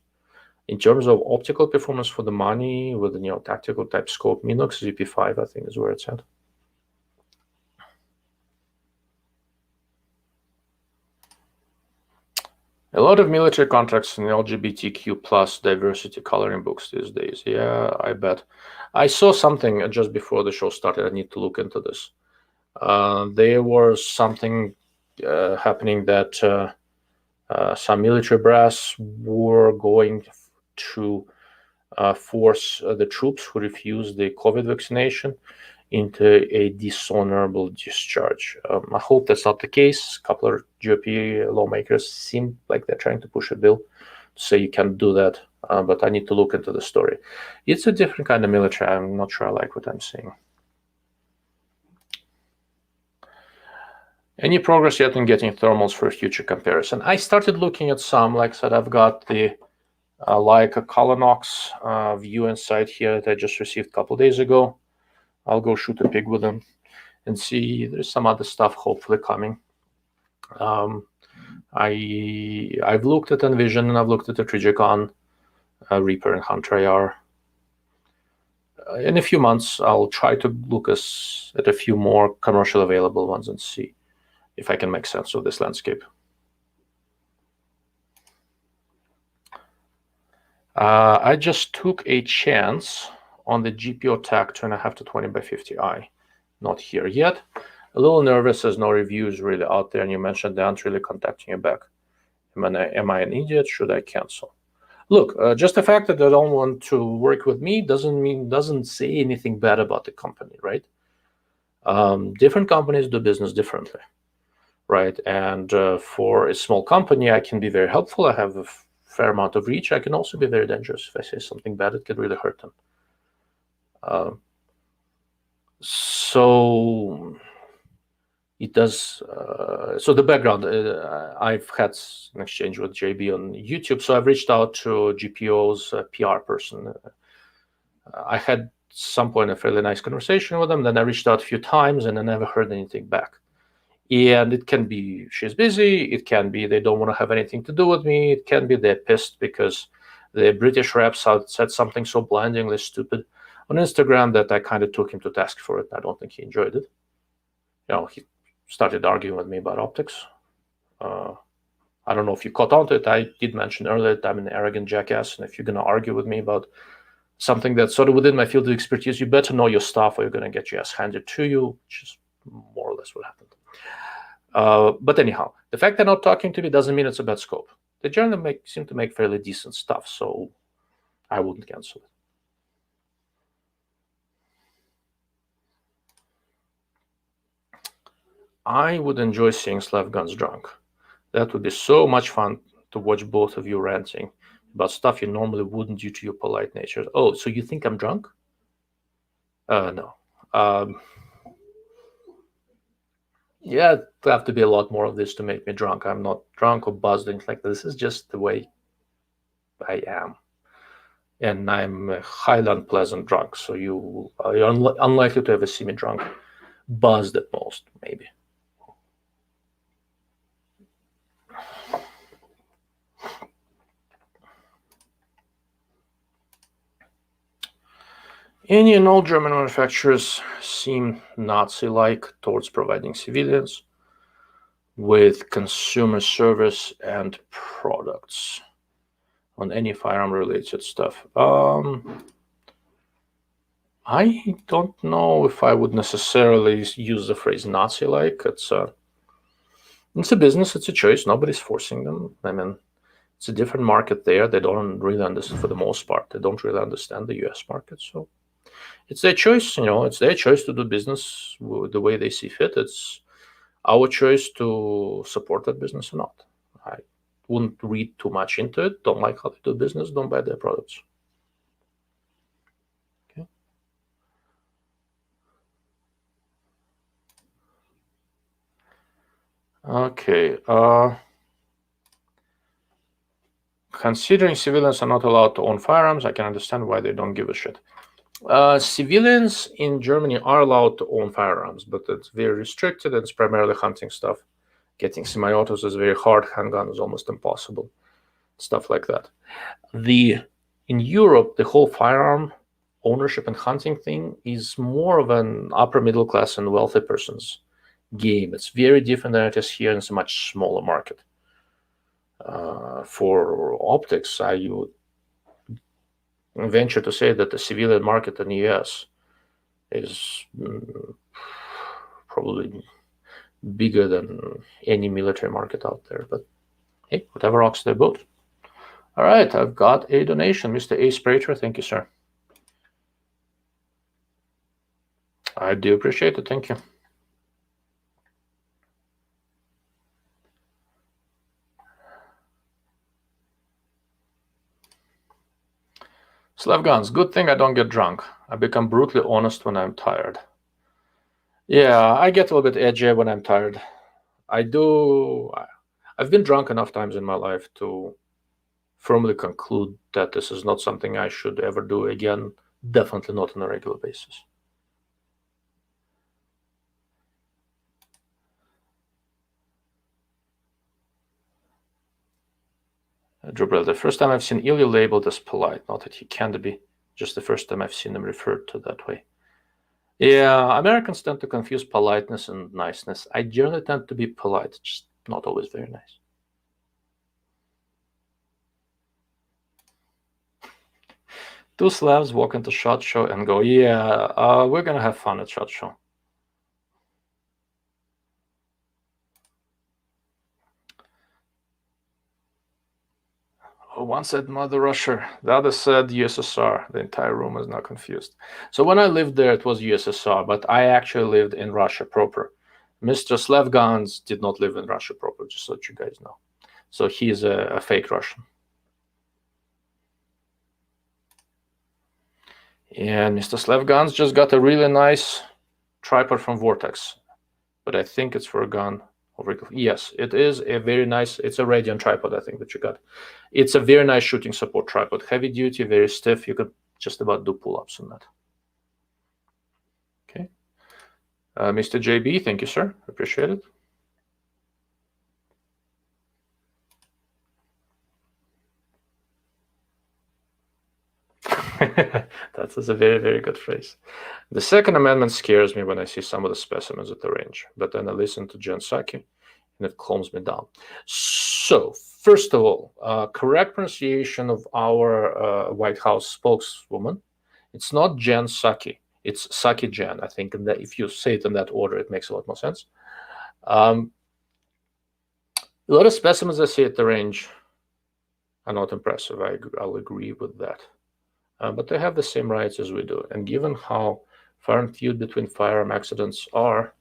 In terms of optical performance for the money with the tactical type scope, Minox ZP5 I think is where it's at. A lot of military contracts in LGBTQ plus diversity coloring books these days. Yeah, I bet. I saw something just before the show started. I need to look into this. There was something happening that some military brass were going to force the troops who refuse the COVID vaccination into a dishonorable discharge. I hope that's not the case. A couple of GOP lawmakers seem like they're trying to push a bill to say you can't do that, but I need to look into the story. It's a different kind of military. I'm not sure I like what I'm seeing. Any progress yet in getting thermals for a future comparison? I started looking at some. Like I said, I've got the Leica Colinox view inside here that I just received a couple of days ago. I'll go shoot a pig with them and see. There's some other stuff hopefully coming. I've looked at Envision and I've looked at the Trigicon, Reaper, and Hunter AR. In a few months, I'll try to look at a few more commercial available ones and see if I can make sense of this landscape. I just took a chance on the GPO TAC 2.5 to 20 by 50i. Not here yet. A little nervous as no reviews really out there, and you mentioned they aren't really contacting you back. Am I an idiot? Should I cancel? Look, just the fact that they don't want to work with me doesn't say anything bad about the company, right? Different companies do business differently, right? And for a small company, I can be very helpful. I have a fair amount of reach. I can also be very dangerous. If I say something bad, it could really hurt them. So it does. So the background, I've had an exchange with JB on YouTube. So I've reached out to GPO's PR person. I had at some point a fairly nice conversation with them. Then I reached out a few times and I never heard anything back. And it can be she's busy, it can be they don't want to have anything to do with me, it can be they're pissed because the British reps said something so blindingly stupid on Instagram that I kind of took him to task for it. I don't think he enjoyed it. He started arguing with me about optics. I don't know if you caught on to it. I did mention earlier that I'm an arrogant jackass, and if you're going to argue with me about something that's sort of within my field of expertise, you better know your stuff or you're going to get your ass handed to you, which is more or less what happened. But anyhow, the fact they're not talking to me doesn't mean it's a bad scope. They generally seem to make fairly decent stuff, so I wouldn't cancel it. I would enjoy seeing Slav Guns drunk. That would be so much fun to watch both of you ranting about stuff you normally wouldn't due to your polite nature. Oh, so you think I'm drunk? No. Yeah, it'd have to be a lot more of this to make me drunk. I'm not drunk or buzzed, anything like this. This is just the way I am. And I'm a highly unpleasant drunk, so you're unlikely to ever see me drunk. Buzzed at most, maybe. Any and all German manufacturers seem Nazi-like towards providing civilians with consumer service and products on any firearm-related stuff. I don't know if I would necessarily use the phrase Nazi-like. It's a business, it's a choice. Nobody's forcing them. I mean, it's a different market there. They don't really understand, for the most part, they don't really understand the US market. So it's their choice, it's their choice to do business the way they see fit. It's our choice to support that business or not. I wouldn't read too much into it. Don't like how they do business, don't buy their products. Okay. Considering civilians are not allowed to own firearms, I can understand why they don't give a shit. Civilians in Germany are allowed to own firearms, but it's very restricted. It's primarily hunting stuff. Getting semi-autos is very hard. Handgun is almost impossible. Stuff like that. In Europe, the whole firearm ownership and hunting thing is more of an upper middle class and wealthy person's game. It's very different than it is here, and it's a much smaller market. For optics, I would venture to say that the civilian market in the US is probably bigger than any military market out there. But hey, whatever rocks their boat. All right, I've got a donation. Mr. A. Sprater, thank you, sir. I do appreciate it. Thank you. Slav Guns, good thing I don't get drunk. I become brutally honest when I'm tired. Yeah, I get a little bit edgy when I'm tired. I've been drunk enough times in my life to firmly conclude that this is not something I should ever do again. Definitely not on a regular basis. Drubrel, the first time I've seen Ilya labeled as polite, not that he can't be, just the first time I've seen him referred to that way. Yeah, Americans tend to confuse politeness and niceness. I generally tend to be polite, just not always very nice. Two Slavs walk into SHOT Show and go, yeah, we're going to have fun at SHOT Show. One said Mother Russia, the other said USSR. The entire room is now confused. So when I lived there, it was USSR, but I actually lived in Russia proper. Mr. Slavgans did not live in Russia proper, just so that you guys know. So he's a fake Russian. And Mr. Slavgans just got a really nice tripod from Vortex, but I think it's for a gun. Yes, it is a very nice, it's a Radiant tripod, I think, that you got. It's a very nice shooting support tripod. Heavy duty, very stiff. You could just about do pull-ups on that. Okay. Mr. JB, thank you, sir. Appreciate it. That is a very, very good phrase. The Second Amendment scares me when I see some of the specimens at the range, but then I listen to Jen Psaki and it calms me down. So, first of all, correct pronunciation of our White House spokeswoman. It's not Jen Psaki. It's Psaki Jen. I think that if you say it in that order, it makes a lot more sense. A lot of specimens I see at the range are not impressive. I'll agree with that. But they have the same rights as we do. And given how far and few between firearm accidents are,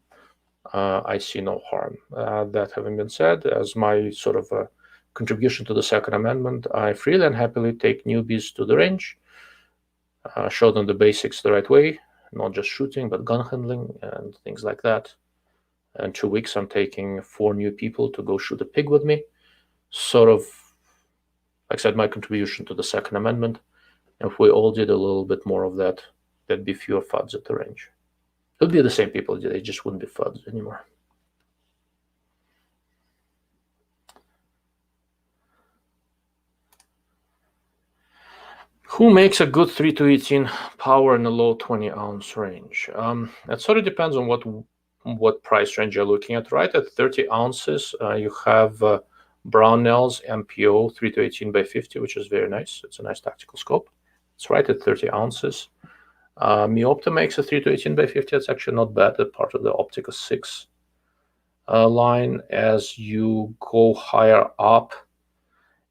I see no harm. That having been said, as my sort of contribution to the Second Amendment, I freely and happily take newbies to the range, show them the basics the right way, not just shooting, but gun handling and things like that. In 2 weeks, I'm taking 4 new people to go shoot a pig with me. Sort of, like I said, my contribution to the Second Amendment. If we all did a little bit more of that, there'd be fewer FUDs at the range. It would be the same people, they just wouldn't be FUDs anymore. Who makes a good 3 to 18 power in a low 20-ounce range? It sort of depends on what price range you're looking at. Right at 30 ounces, you have Brownell's MPO 3 to 18 by 50, which is very nice. It's a nice tactical scope. It's right at 30 ounces. Optic makes a 3 to 18 by 50. It's actually not bad. It's part of the Optic 6 line. As you go higher up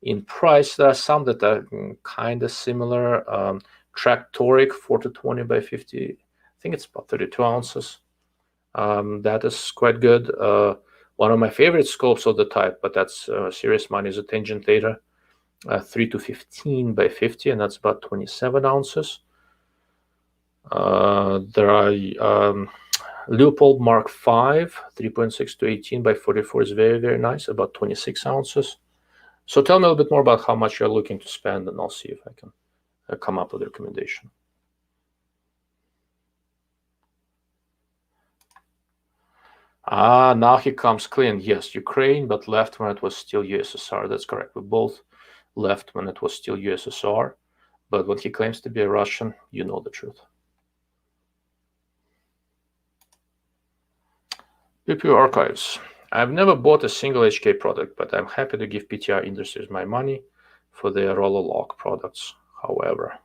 in price, there are some that are kind of similar. Tractoric 4 to 20 by 50. I think it's about 32 ounces. That is quite good. One of my favorite scopes of the type, but that's serious money, is a Tangent Theta 3 to 15 by 50, and that's about 27 ounces. There are Leupold Mark V 3.6 to 18 by 44 is very, very nice, about 26 ounces. So tell me a little bit more about how much you're looking to spend, and I'll see if I can come up with a recommendation. Now he comes clean. Yes, Ukraine, but left when it was still USSR. That's correct. We both left when it was still USSR. But when he claims to be a Russian, you know the truth. PPU Archives. I've never bought a single HK product, but I'm happy to give PTR Industries my money for their roller lock products. However,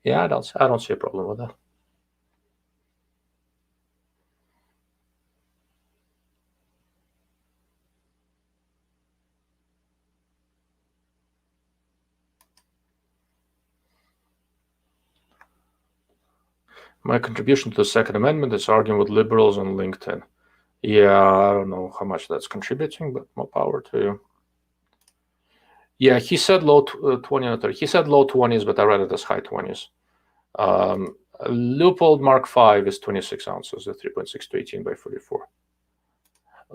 yeah, I don't see a problem with that. My contribution to the Second Amendment is arguing with liberals on LinkedIn. Yeah, I don't know how much that's contributing, but more power to you. Yeah, he said low 20 or 30. He said low 20s, but I read it as high 20s. Leupold Mark V is 26 ounces at 3.6 to 18 by 44.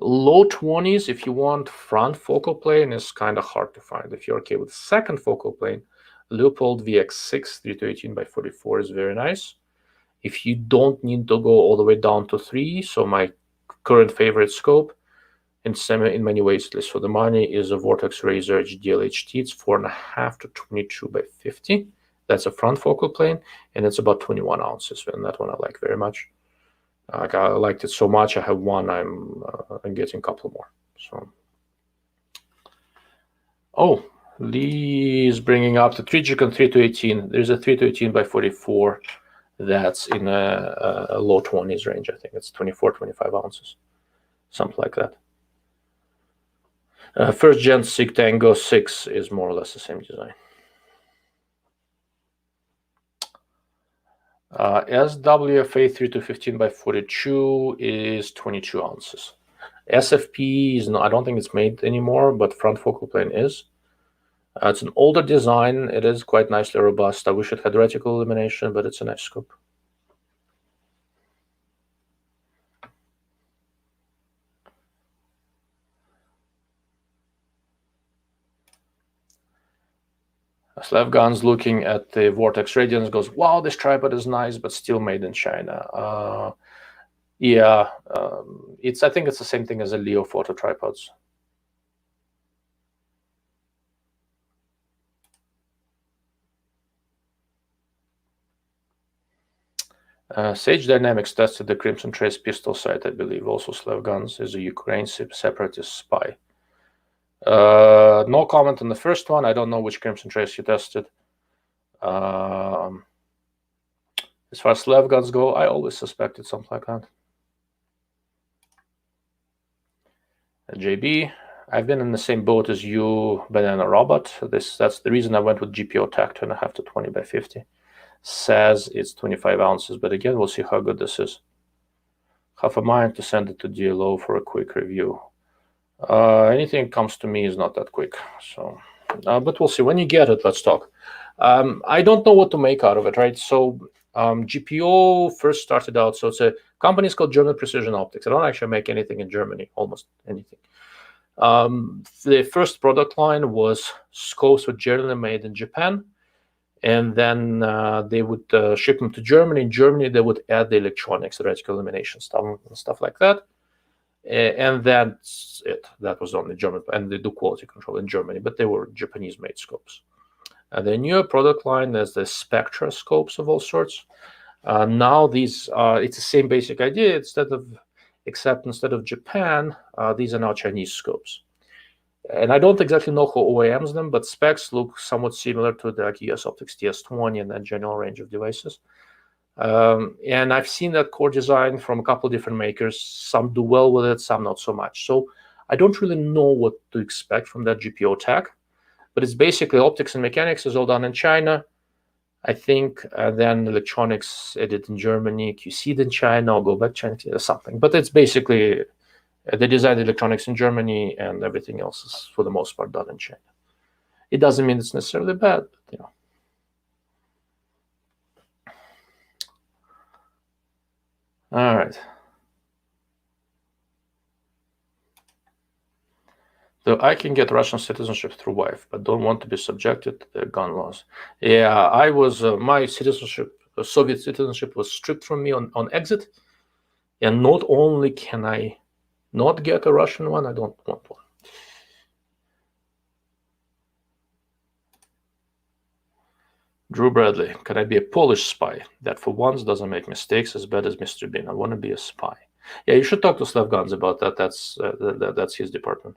Low 20s, if you want front focal plane, is kind of hard to find. If you're okay with second focal plane, Leupold VX6 3 to 18 by 44 is very nice. If you don't need to go all the way down to 3, so my current favorite scope, in many ways, at least for the money, is a Vortex Razor HDL HT. It's 4.5 to 22 by 50. That's a front focal plane, and it's about 21 ounces. And that one I like very much. I liked it so much. I have one. I'm getting a couple more. So, Lee is bringing up the Trigicon 3 to 18. There's a 3 to 18 by 44 that's in a low 20s range. I think it's 24, 25 ounces, something like that. First gen Sig Tango 6 is more or less the same design. SWFA 3 to 15 by 42 is 22 ounces. SFP is not, I don't think it's made anymore, but front focal plane is. It's an older design. It is quite nicely robust. I wish it had reticle elimination, but it's a nice scope. Slav Guns looking at the Vortex Radiance goes, wow, this tripod is nice, but still made in China. Yeah, I think it's the same thing as a Leo photo tripods. Sage Dynamics tested the Crimson Trace pistol sight, I believe. Also, Slav Guns is a Ukraine separatist spy. No comment on the first one. I don't know which Crimson Trace you tested. As far as Slav Guns go, I always suspected something like that. JB, I've been in the same boat as you, Banana Robot. That's the reason I went with GPO TAC 2.5 to 20 by 50. Says it's 25 ounces, but again, we'll see how good this is. Have a mind to send it to DLO for a quick review. Anything comes to me is not that quick, so but we'll see. When you get it, let's talk. I don't know what to make out of it, right? So GPO first started out, so it's a company called German Precision Optics. I don't actually make anything in Germany, almost anything. The first product line was scopes were generally made in Japan, and then they would ship them to Germany. In Germany, they would add the electronics, the reticle elimination stuff like that. And that's it. That was only German, and they do quality control in Germany, but they were Japanese-made scopes. The newer product line, there's the Spectra scopes of all sorts. Now these it's the same basic idea. Except instead of Japan, these are now Chinese scopes. And I don't exactly know who OEMs them, but specs look somewhat similar to the US Optics TS20 and that general range of devices. And I've seen that core design from a couple of different makers. Some do well with it, some not so much. So I don't really know what to expect from that GPO TAC, but it's basically optics and mechanics is all done in China, I think. Then electronics edit in Germany, QC'd in China, or go back China or something. But it's basically they design electronics in Germany, and everything else is for the most part done in China. It doesn't mean it's necessarily bad, but you know. All right. So I can get Russian citizenship through wife, but don't want to be subjected to the gun laws. Yeah, I was my citizenship, Soviet citizenship, was stripped from me on exit, and not only can I not get a Russian one, I don't want one. Drew Bradley, can I be a Polish spy that for once doesn't make mistakes as bad as Mr. Bean? I want to be a spy. Yeah, you should talk to Slav Guns about that. That's his department.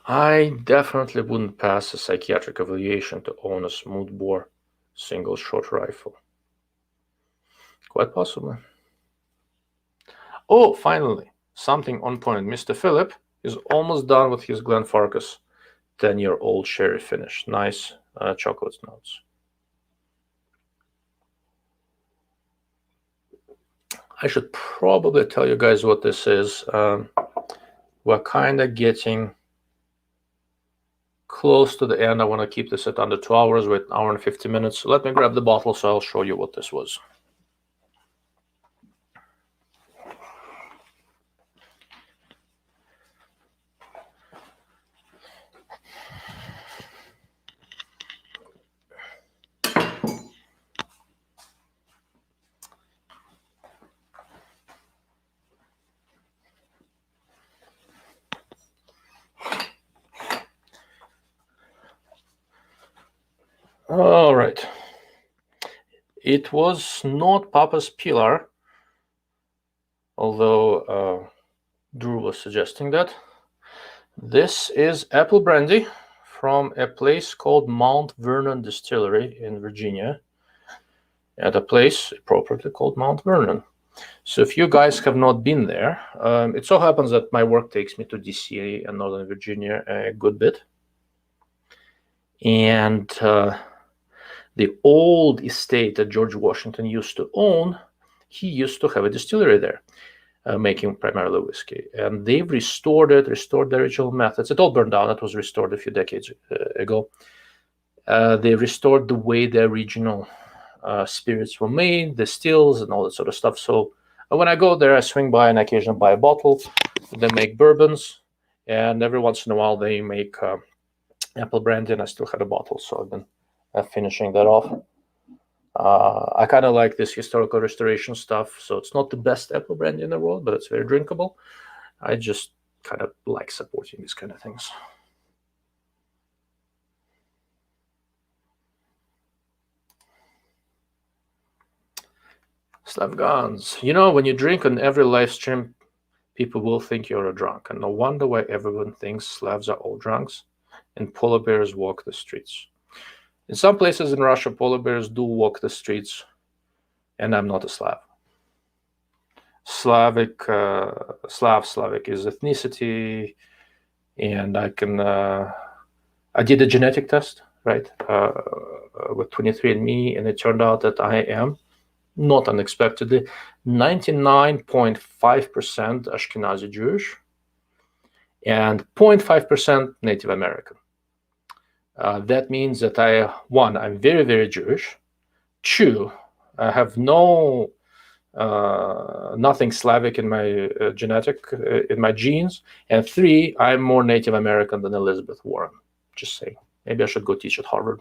I definitely wouldn't pass a psychiatric evaluation to own a smoothbore single shot rifle. Quite possibly. Oh, finally, something on point. Mr. Phillip is almost done with his Glen Farkas 10-year-old sherry finish. Nice chocolate notes. I should probably tell you guys what this is. We're kind of getting close to the end. I want to keep this at under 2 hours. We're at an hour and 50 minutes. So let me grab the bottle so I'll show you what this was. All right. It was not Papa's Pilar, although Drew was suggesting that. This is apple brandy from a place called Mount Vernon Distillery in Virginia, at a place appropriately called Mount Vernon. So if you guys have not been there, it so happens that my work takes me to DC and Northern Virginia a good bit. And the old estate that George Washington used to own, he used to have a distillery there, making primarily whiskey. And they've restored the original methods. It all burned down. It was restored a few decades ago. They restored the way the original spirits were made, the stills and all that sort of stuff. So when I go there, I swing by and occasionally buy a bottle. They make bourbons, and every once in a while they make apple brandy, and I still had a bottle, so I've been finishing that off. I kind of like this historical restoration stuff, so it's not the best apple brandy in the world, but it's very drinkable. I just kind of like supporting these kind of things. Slav guns. You know, when you drink on every live stream, people will think you're a drunk. And no wonder why everyone thinks Slavs are all drunks and polar bears walk the streets. In some places in Russia, polar bears do walk the streets, and I'm not a Slav. Slavic is ethnicity, and I did a genetic test, right, with 23andMe, and it turned out that I am, not unexpectedly, 99.5% Ashkenazi Jewish and 0.5% Native American. That means that I'm very, very Jewish. 2, I have nothing Slavic in my in my genes. And 3, I'm more Native American than Elizabeth Warren. Just saying. Maybe I should go teach at Harvard.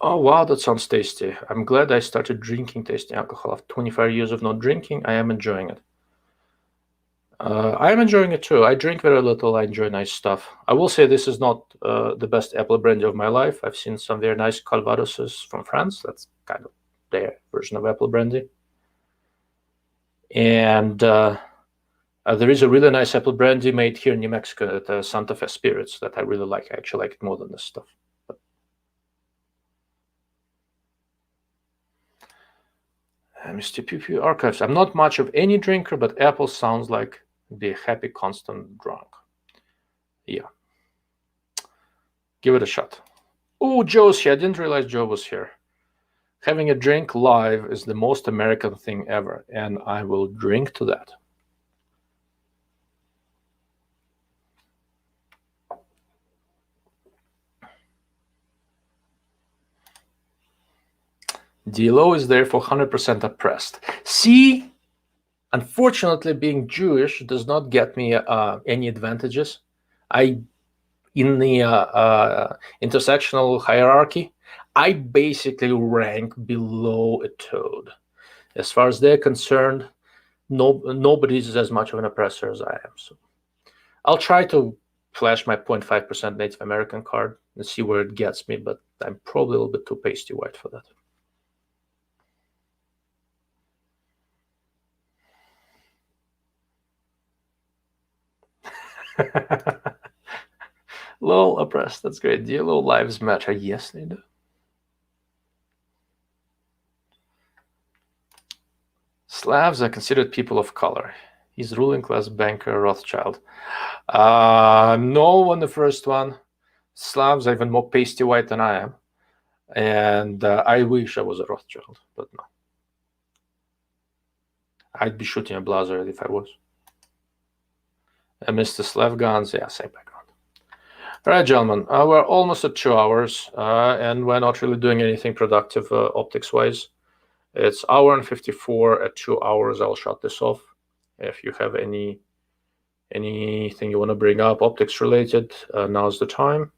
Oh, wow, that sounds tasty. I'm glad I started drinking tasty alcohol. After 25 years of not drinking, I am enjoying it. I am enjoying it too. I drink very little. I enjoy nice stuff. I will say this is not the best apple brandy of my life. I've seen some very nice Calvadoses from France. That's kind of their version of apple brandy. And there is a really nice apple brandy made here in New Mexico at Santa Fe Spirits that I really like. I actually like it more than this stuff. Mr. Pew Pew Archives. I'm not much of any drinker, but apple sounds like the happy constant drunk. Yeah. Give it a shot. Oh, Joe's here. I didn't realize Joe was here. Having a drink live is the most American thing ever, and I will drink to that. DLO is therefore 100% oppressed. See, unfortunately, being Jewish does not get me any advantages. In the intersectional hierarchy, I basically rank below a toad. As far as they're concerned, nobody's as much of an oppressor as I am. So I'll try to flash my 0.5% Native American card and see where it gets me, but I'm probably a little bit too pasty white for that. Lol, oppressed. That's great. DLO lives matter. Yes, they do. Slavs are considered people of color. He's ruling class banker Rothschild. No on the first one. Slavs are even more pasty white than I am. And I wish I was a Rothschild, but no. I'd be shooting a blazer if I was. Mr. Slav guns, yeah, same background. All right, gentlemen, we're almost at 2 hours, and we're not really doing anything productive optics-wise. It's hour and 54. At 2 hours, I'll shut this off. If you have anything you want to bring up optics-related, now's the time.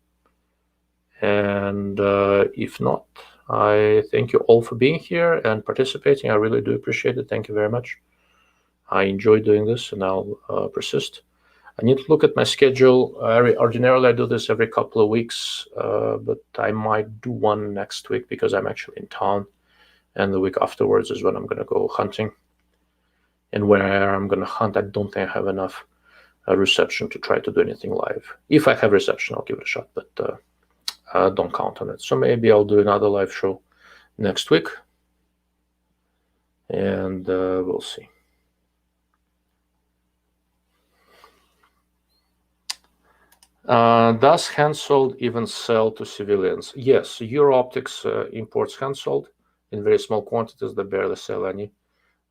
And if not, I thank you all for being here and participating. I really do appreciate it. Thank you very much. I enjoy doing this, and I'll persist. I need to look at my schedule. Ordinarily, I do this every couple of weeks, but I might do one next week because I'm actually in town. And the week afterwards is when I'm going to go hunting. And where I'm going to hunt, I don't think I have enough reception to try to do anything live. If I have reception, I'll give it a shot, but don't count on it. So maybe I'll do another live show next week. And we'll see. Does hand-sold even sell to civilians? Yes, Optics imports hand-sold in very small quantities. They barely sell any.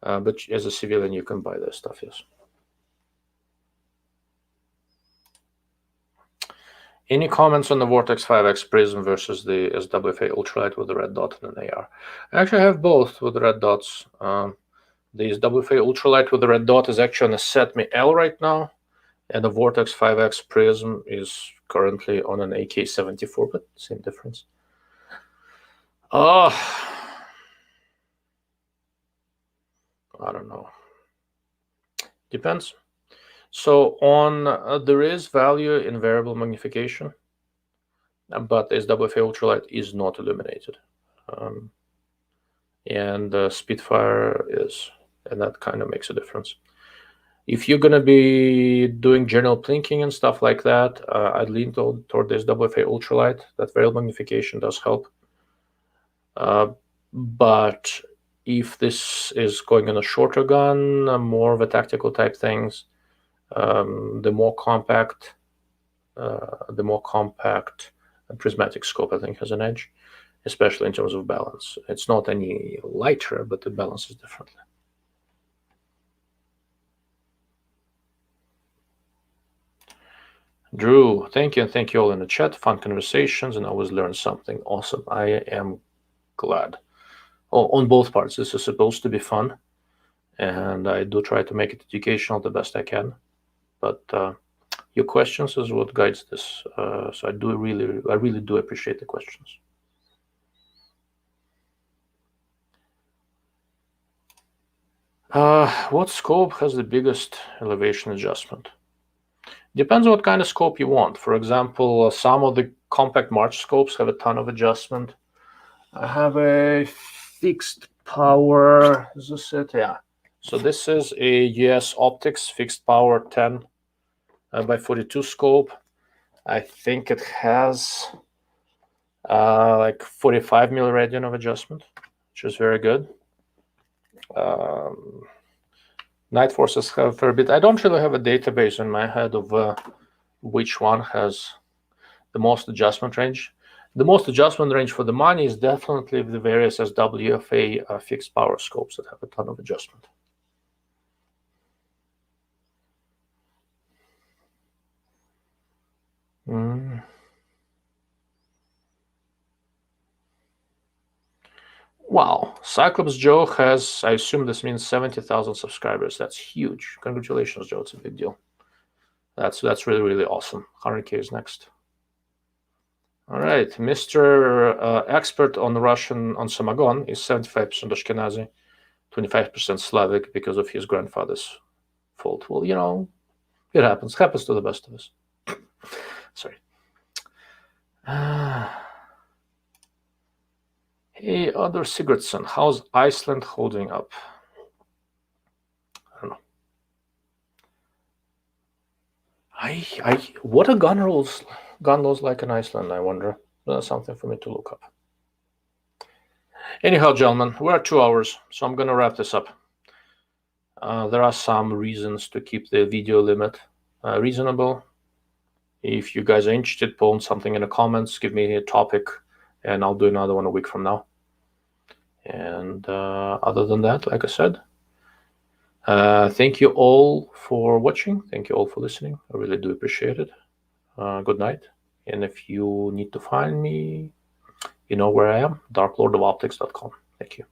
But as a civilian, you can buy their stuff, yes. Any comments on the Vortex 5X Prism versus the SWFA Ultralight with the red dot and an AR? I actually have both with the red dots. The SWFA Ultralight with the red dot is actually on a SETME L right now. And the Vortex 5X Prism is currently on an AK-74, but same difference. I don't know. Depends. So on there is value in variable magnification, but SWFA ultralight is not illuminated, and Spitfire is, and that kind of makes a difference. If you're going to be doing general plinking and stuff like that, I'd lean toward this WFA ultralight. That variable magnification does help. But if this is going on a shorter gun, more of a tactical type things, the more compact prismatic scope, I think, has an edge, especially in terms of balance. It's not any lighter, but the balance is different. Drew, thank you, and thank you all in the chat. Fun conversations, and always learn something. Awesome. I am glad. On both parts, this is supposed to be fun, and I do try to make it educational the best I can. But your questions is what guides this. So I really do appreciate the questions. What scope has the biggest elevation adjustment? Depends on what kind of scope you want. For example, some of the compact March scopes have a ton of adjustment. I have a fixed power. Is this it? Yeah. So this is a US Optics fixed power 10 by 42 scope. I think it has like 45 milliradian of adjustment, which is very good. Night Forces have a fair bit. I don't really have a database in my head of which one has the most adjustment range. The most adjustment range for the money is definitely the various SWFA fixed power scopes that have a ton of adjustment. Wow, Cyclops Joe has, I assume this means 70,000 subscribers. That's huge. Congratulations, Joe. It's a big deal. That's really, really awesome. 100K is next. All right, Mr. Expert on Russian on Samagon is 75% Ashkenazi, 25% Slavic because of his grandfather's fault. Well, you know, it happens. Happens to the best of us. Sorry. Hey, Other Sigurdsson, how's Iceland holding up? I don't know. What are gun laws like in Iceland? I wonder. That's something for me to look up. Anyhow, gentlemen, we're at 2 hours, so I'm gonna wrap this up. There are some reasons to keep the video limit reasonable. If you guys are interested, post something in the comments, give me a topic, and I'll do another one a week from now. And other than that, like I said, thank you all for watching. Thank you all for listening. I really do appreciate it. Good night. And if you need to find me, you know where I am, darklordofoptics.com. Thank you.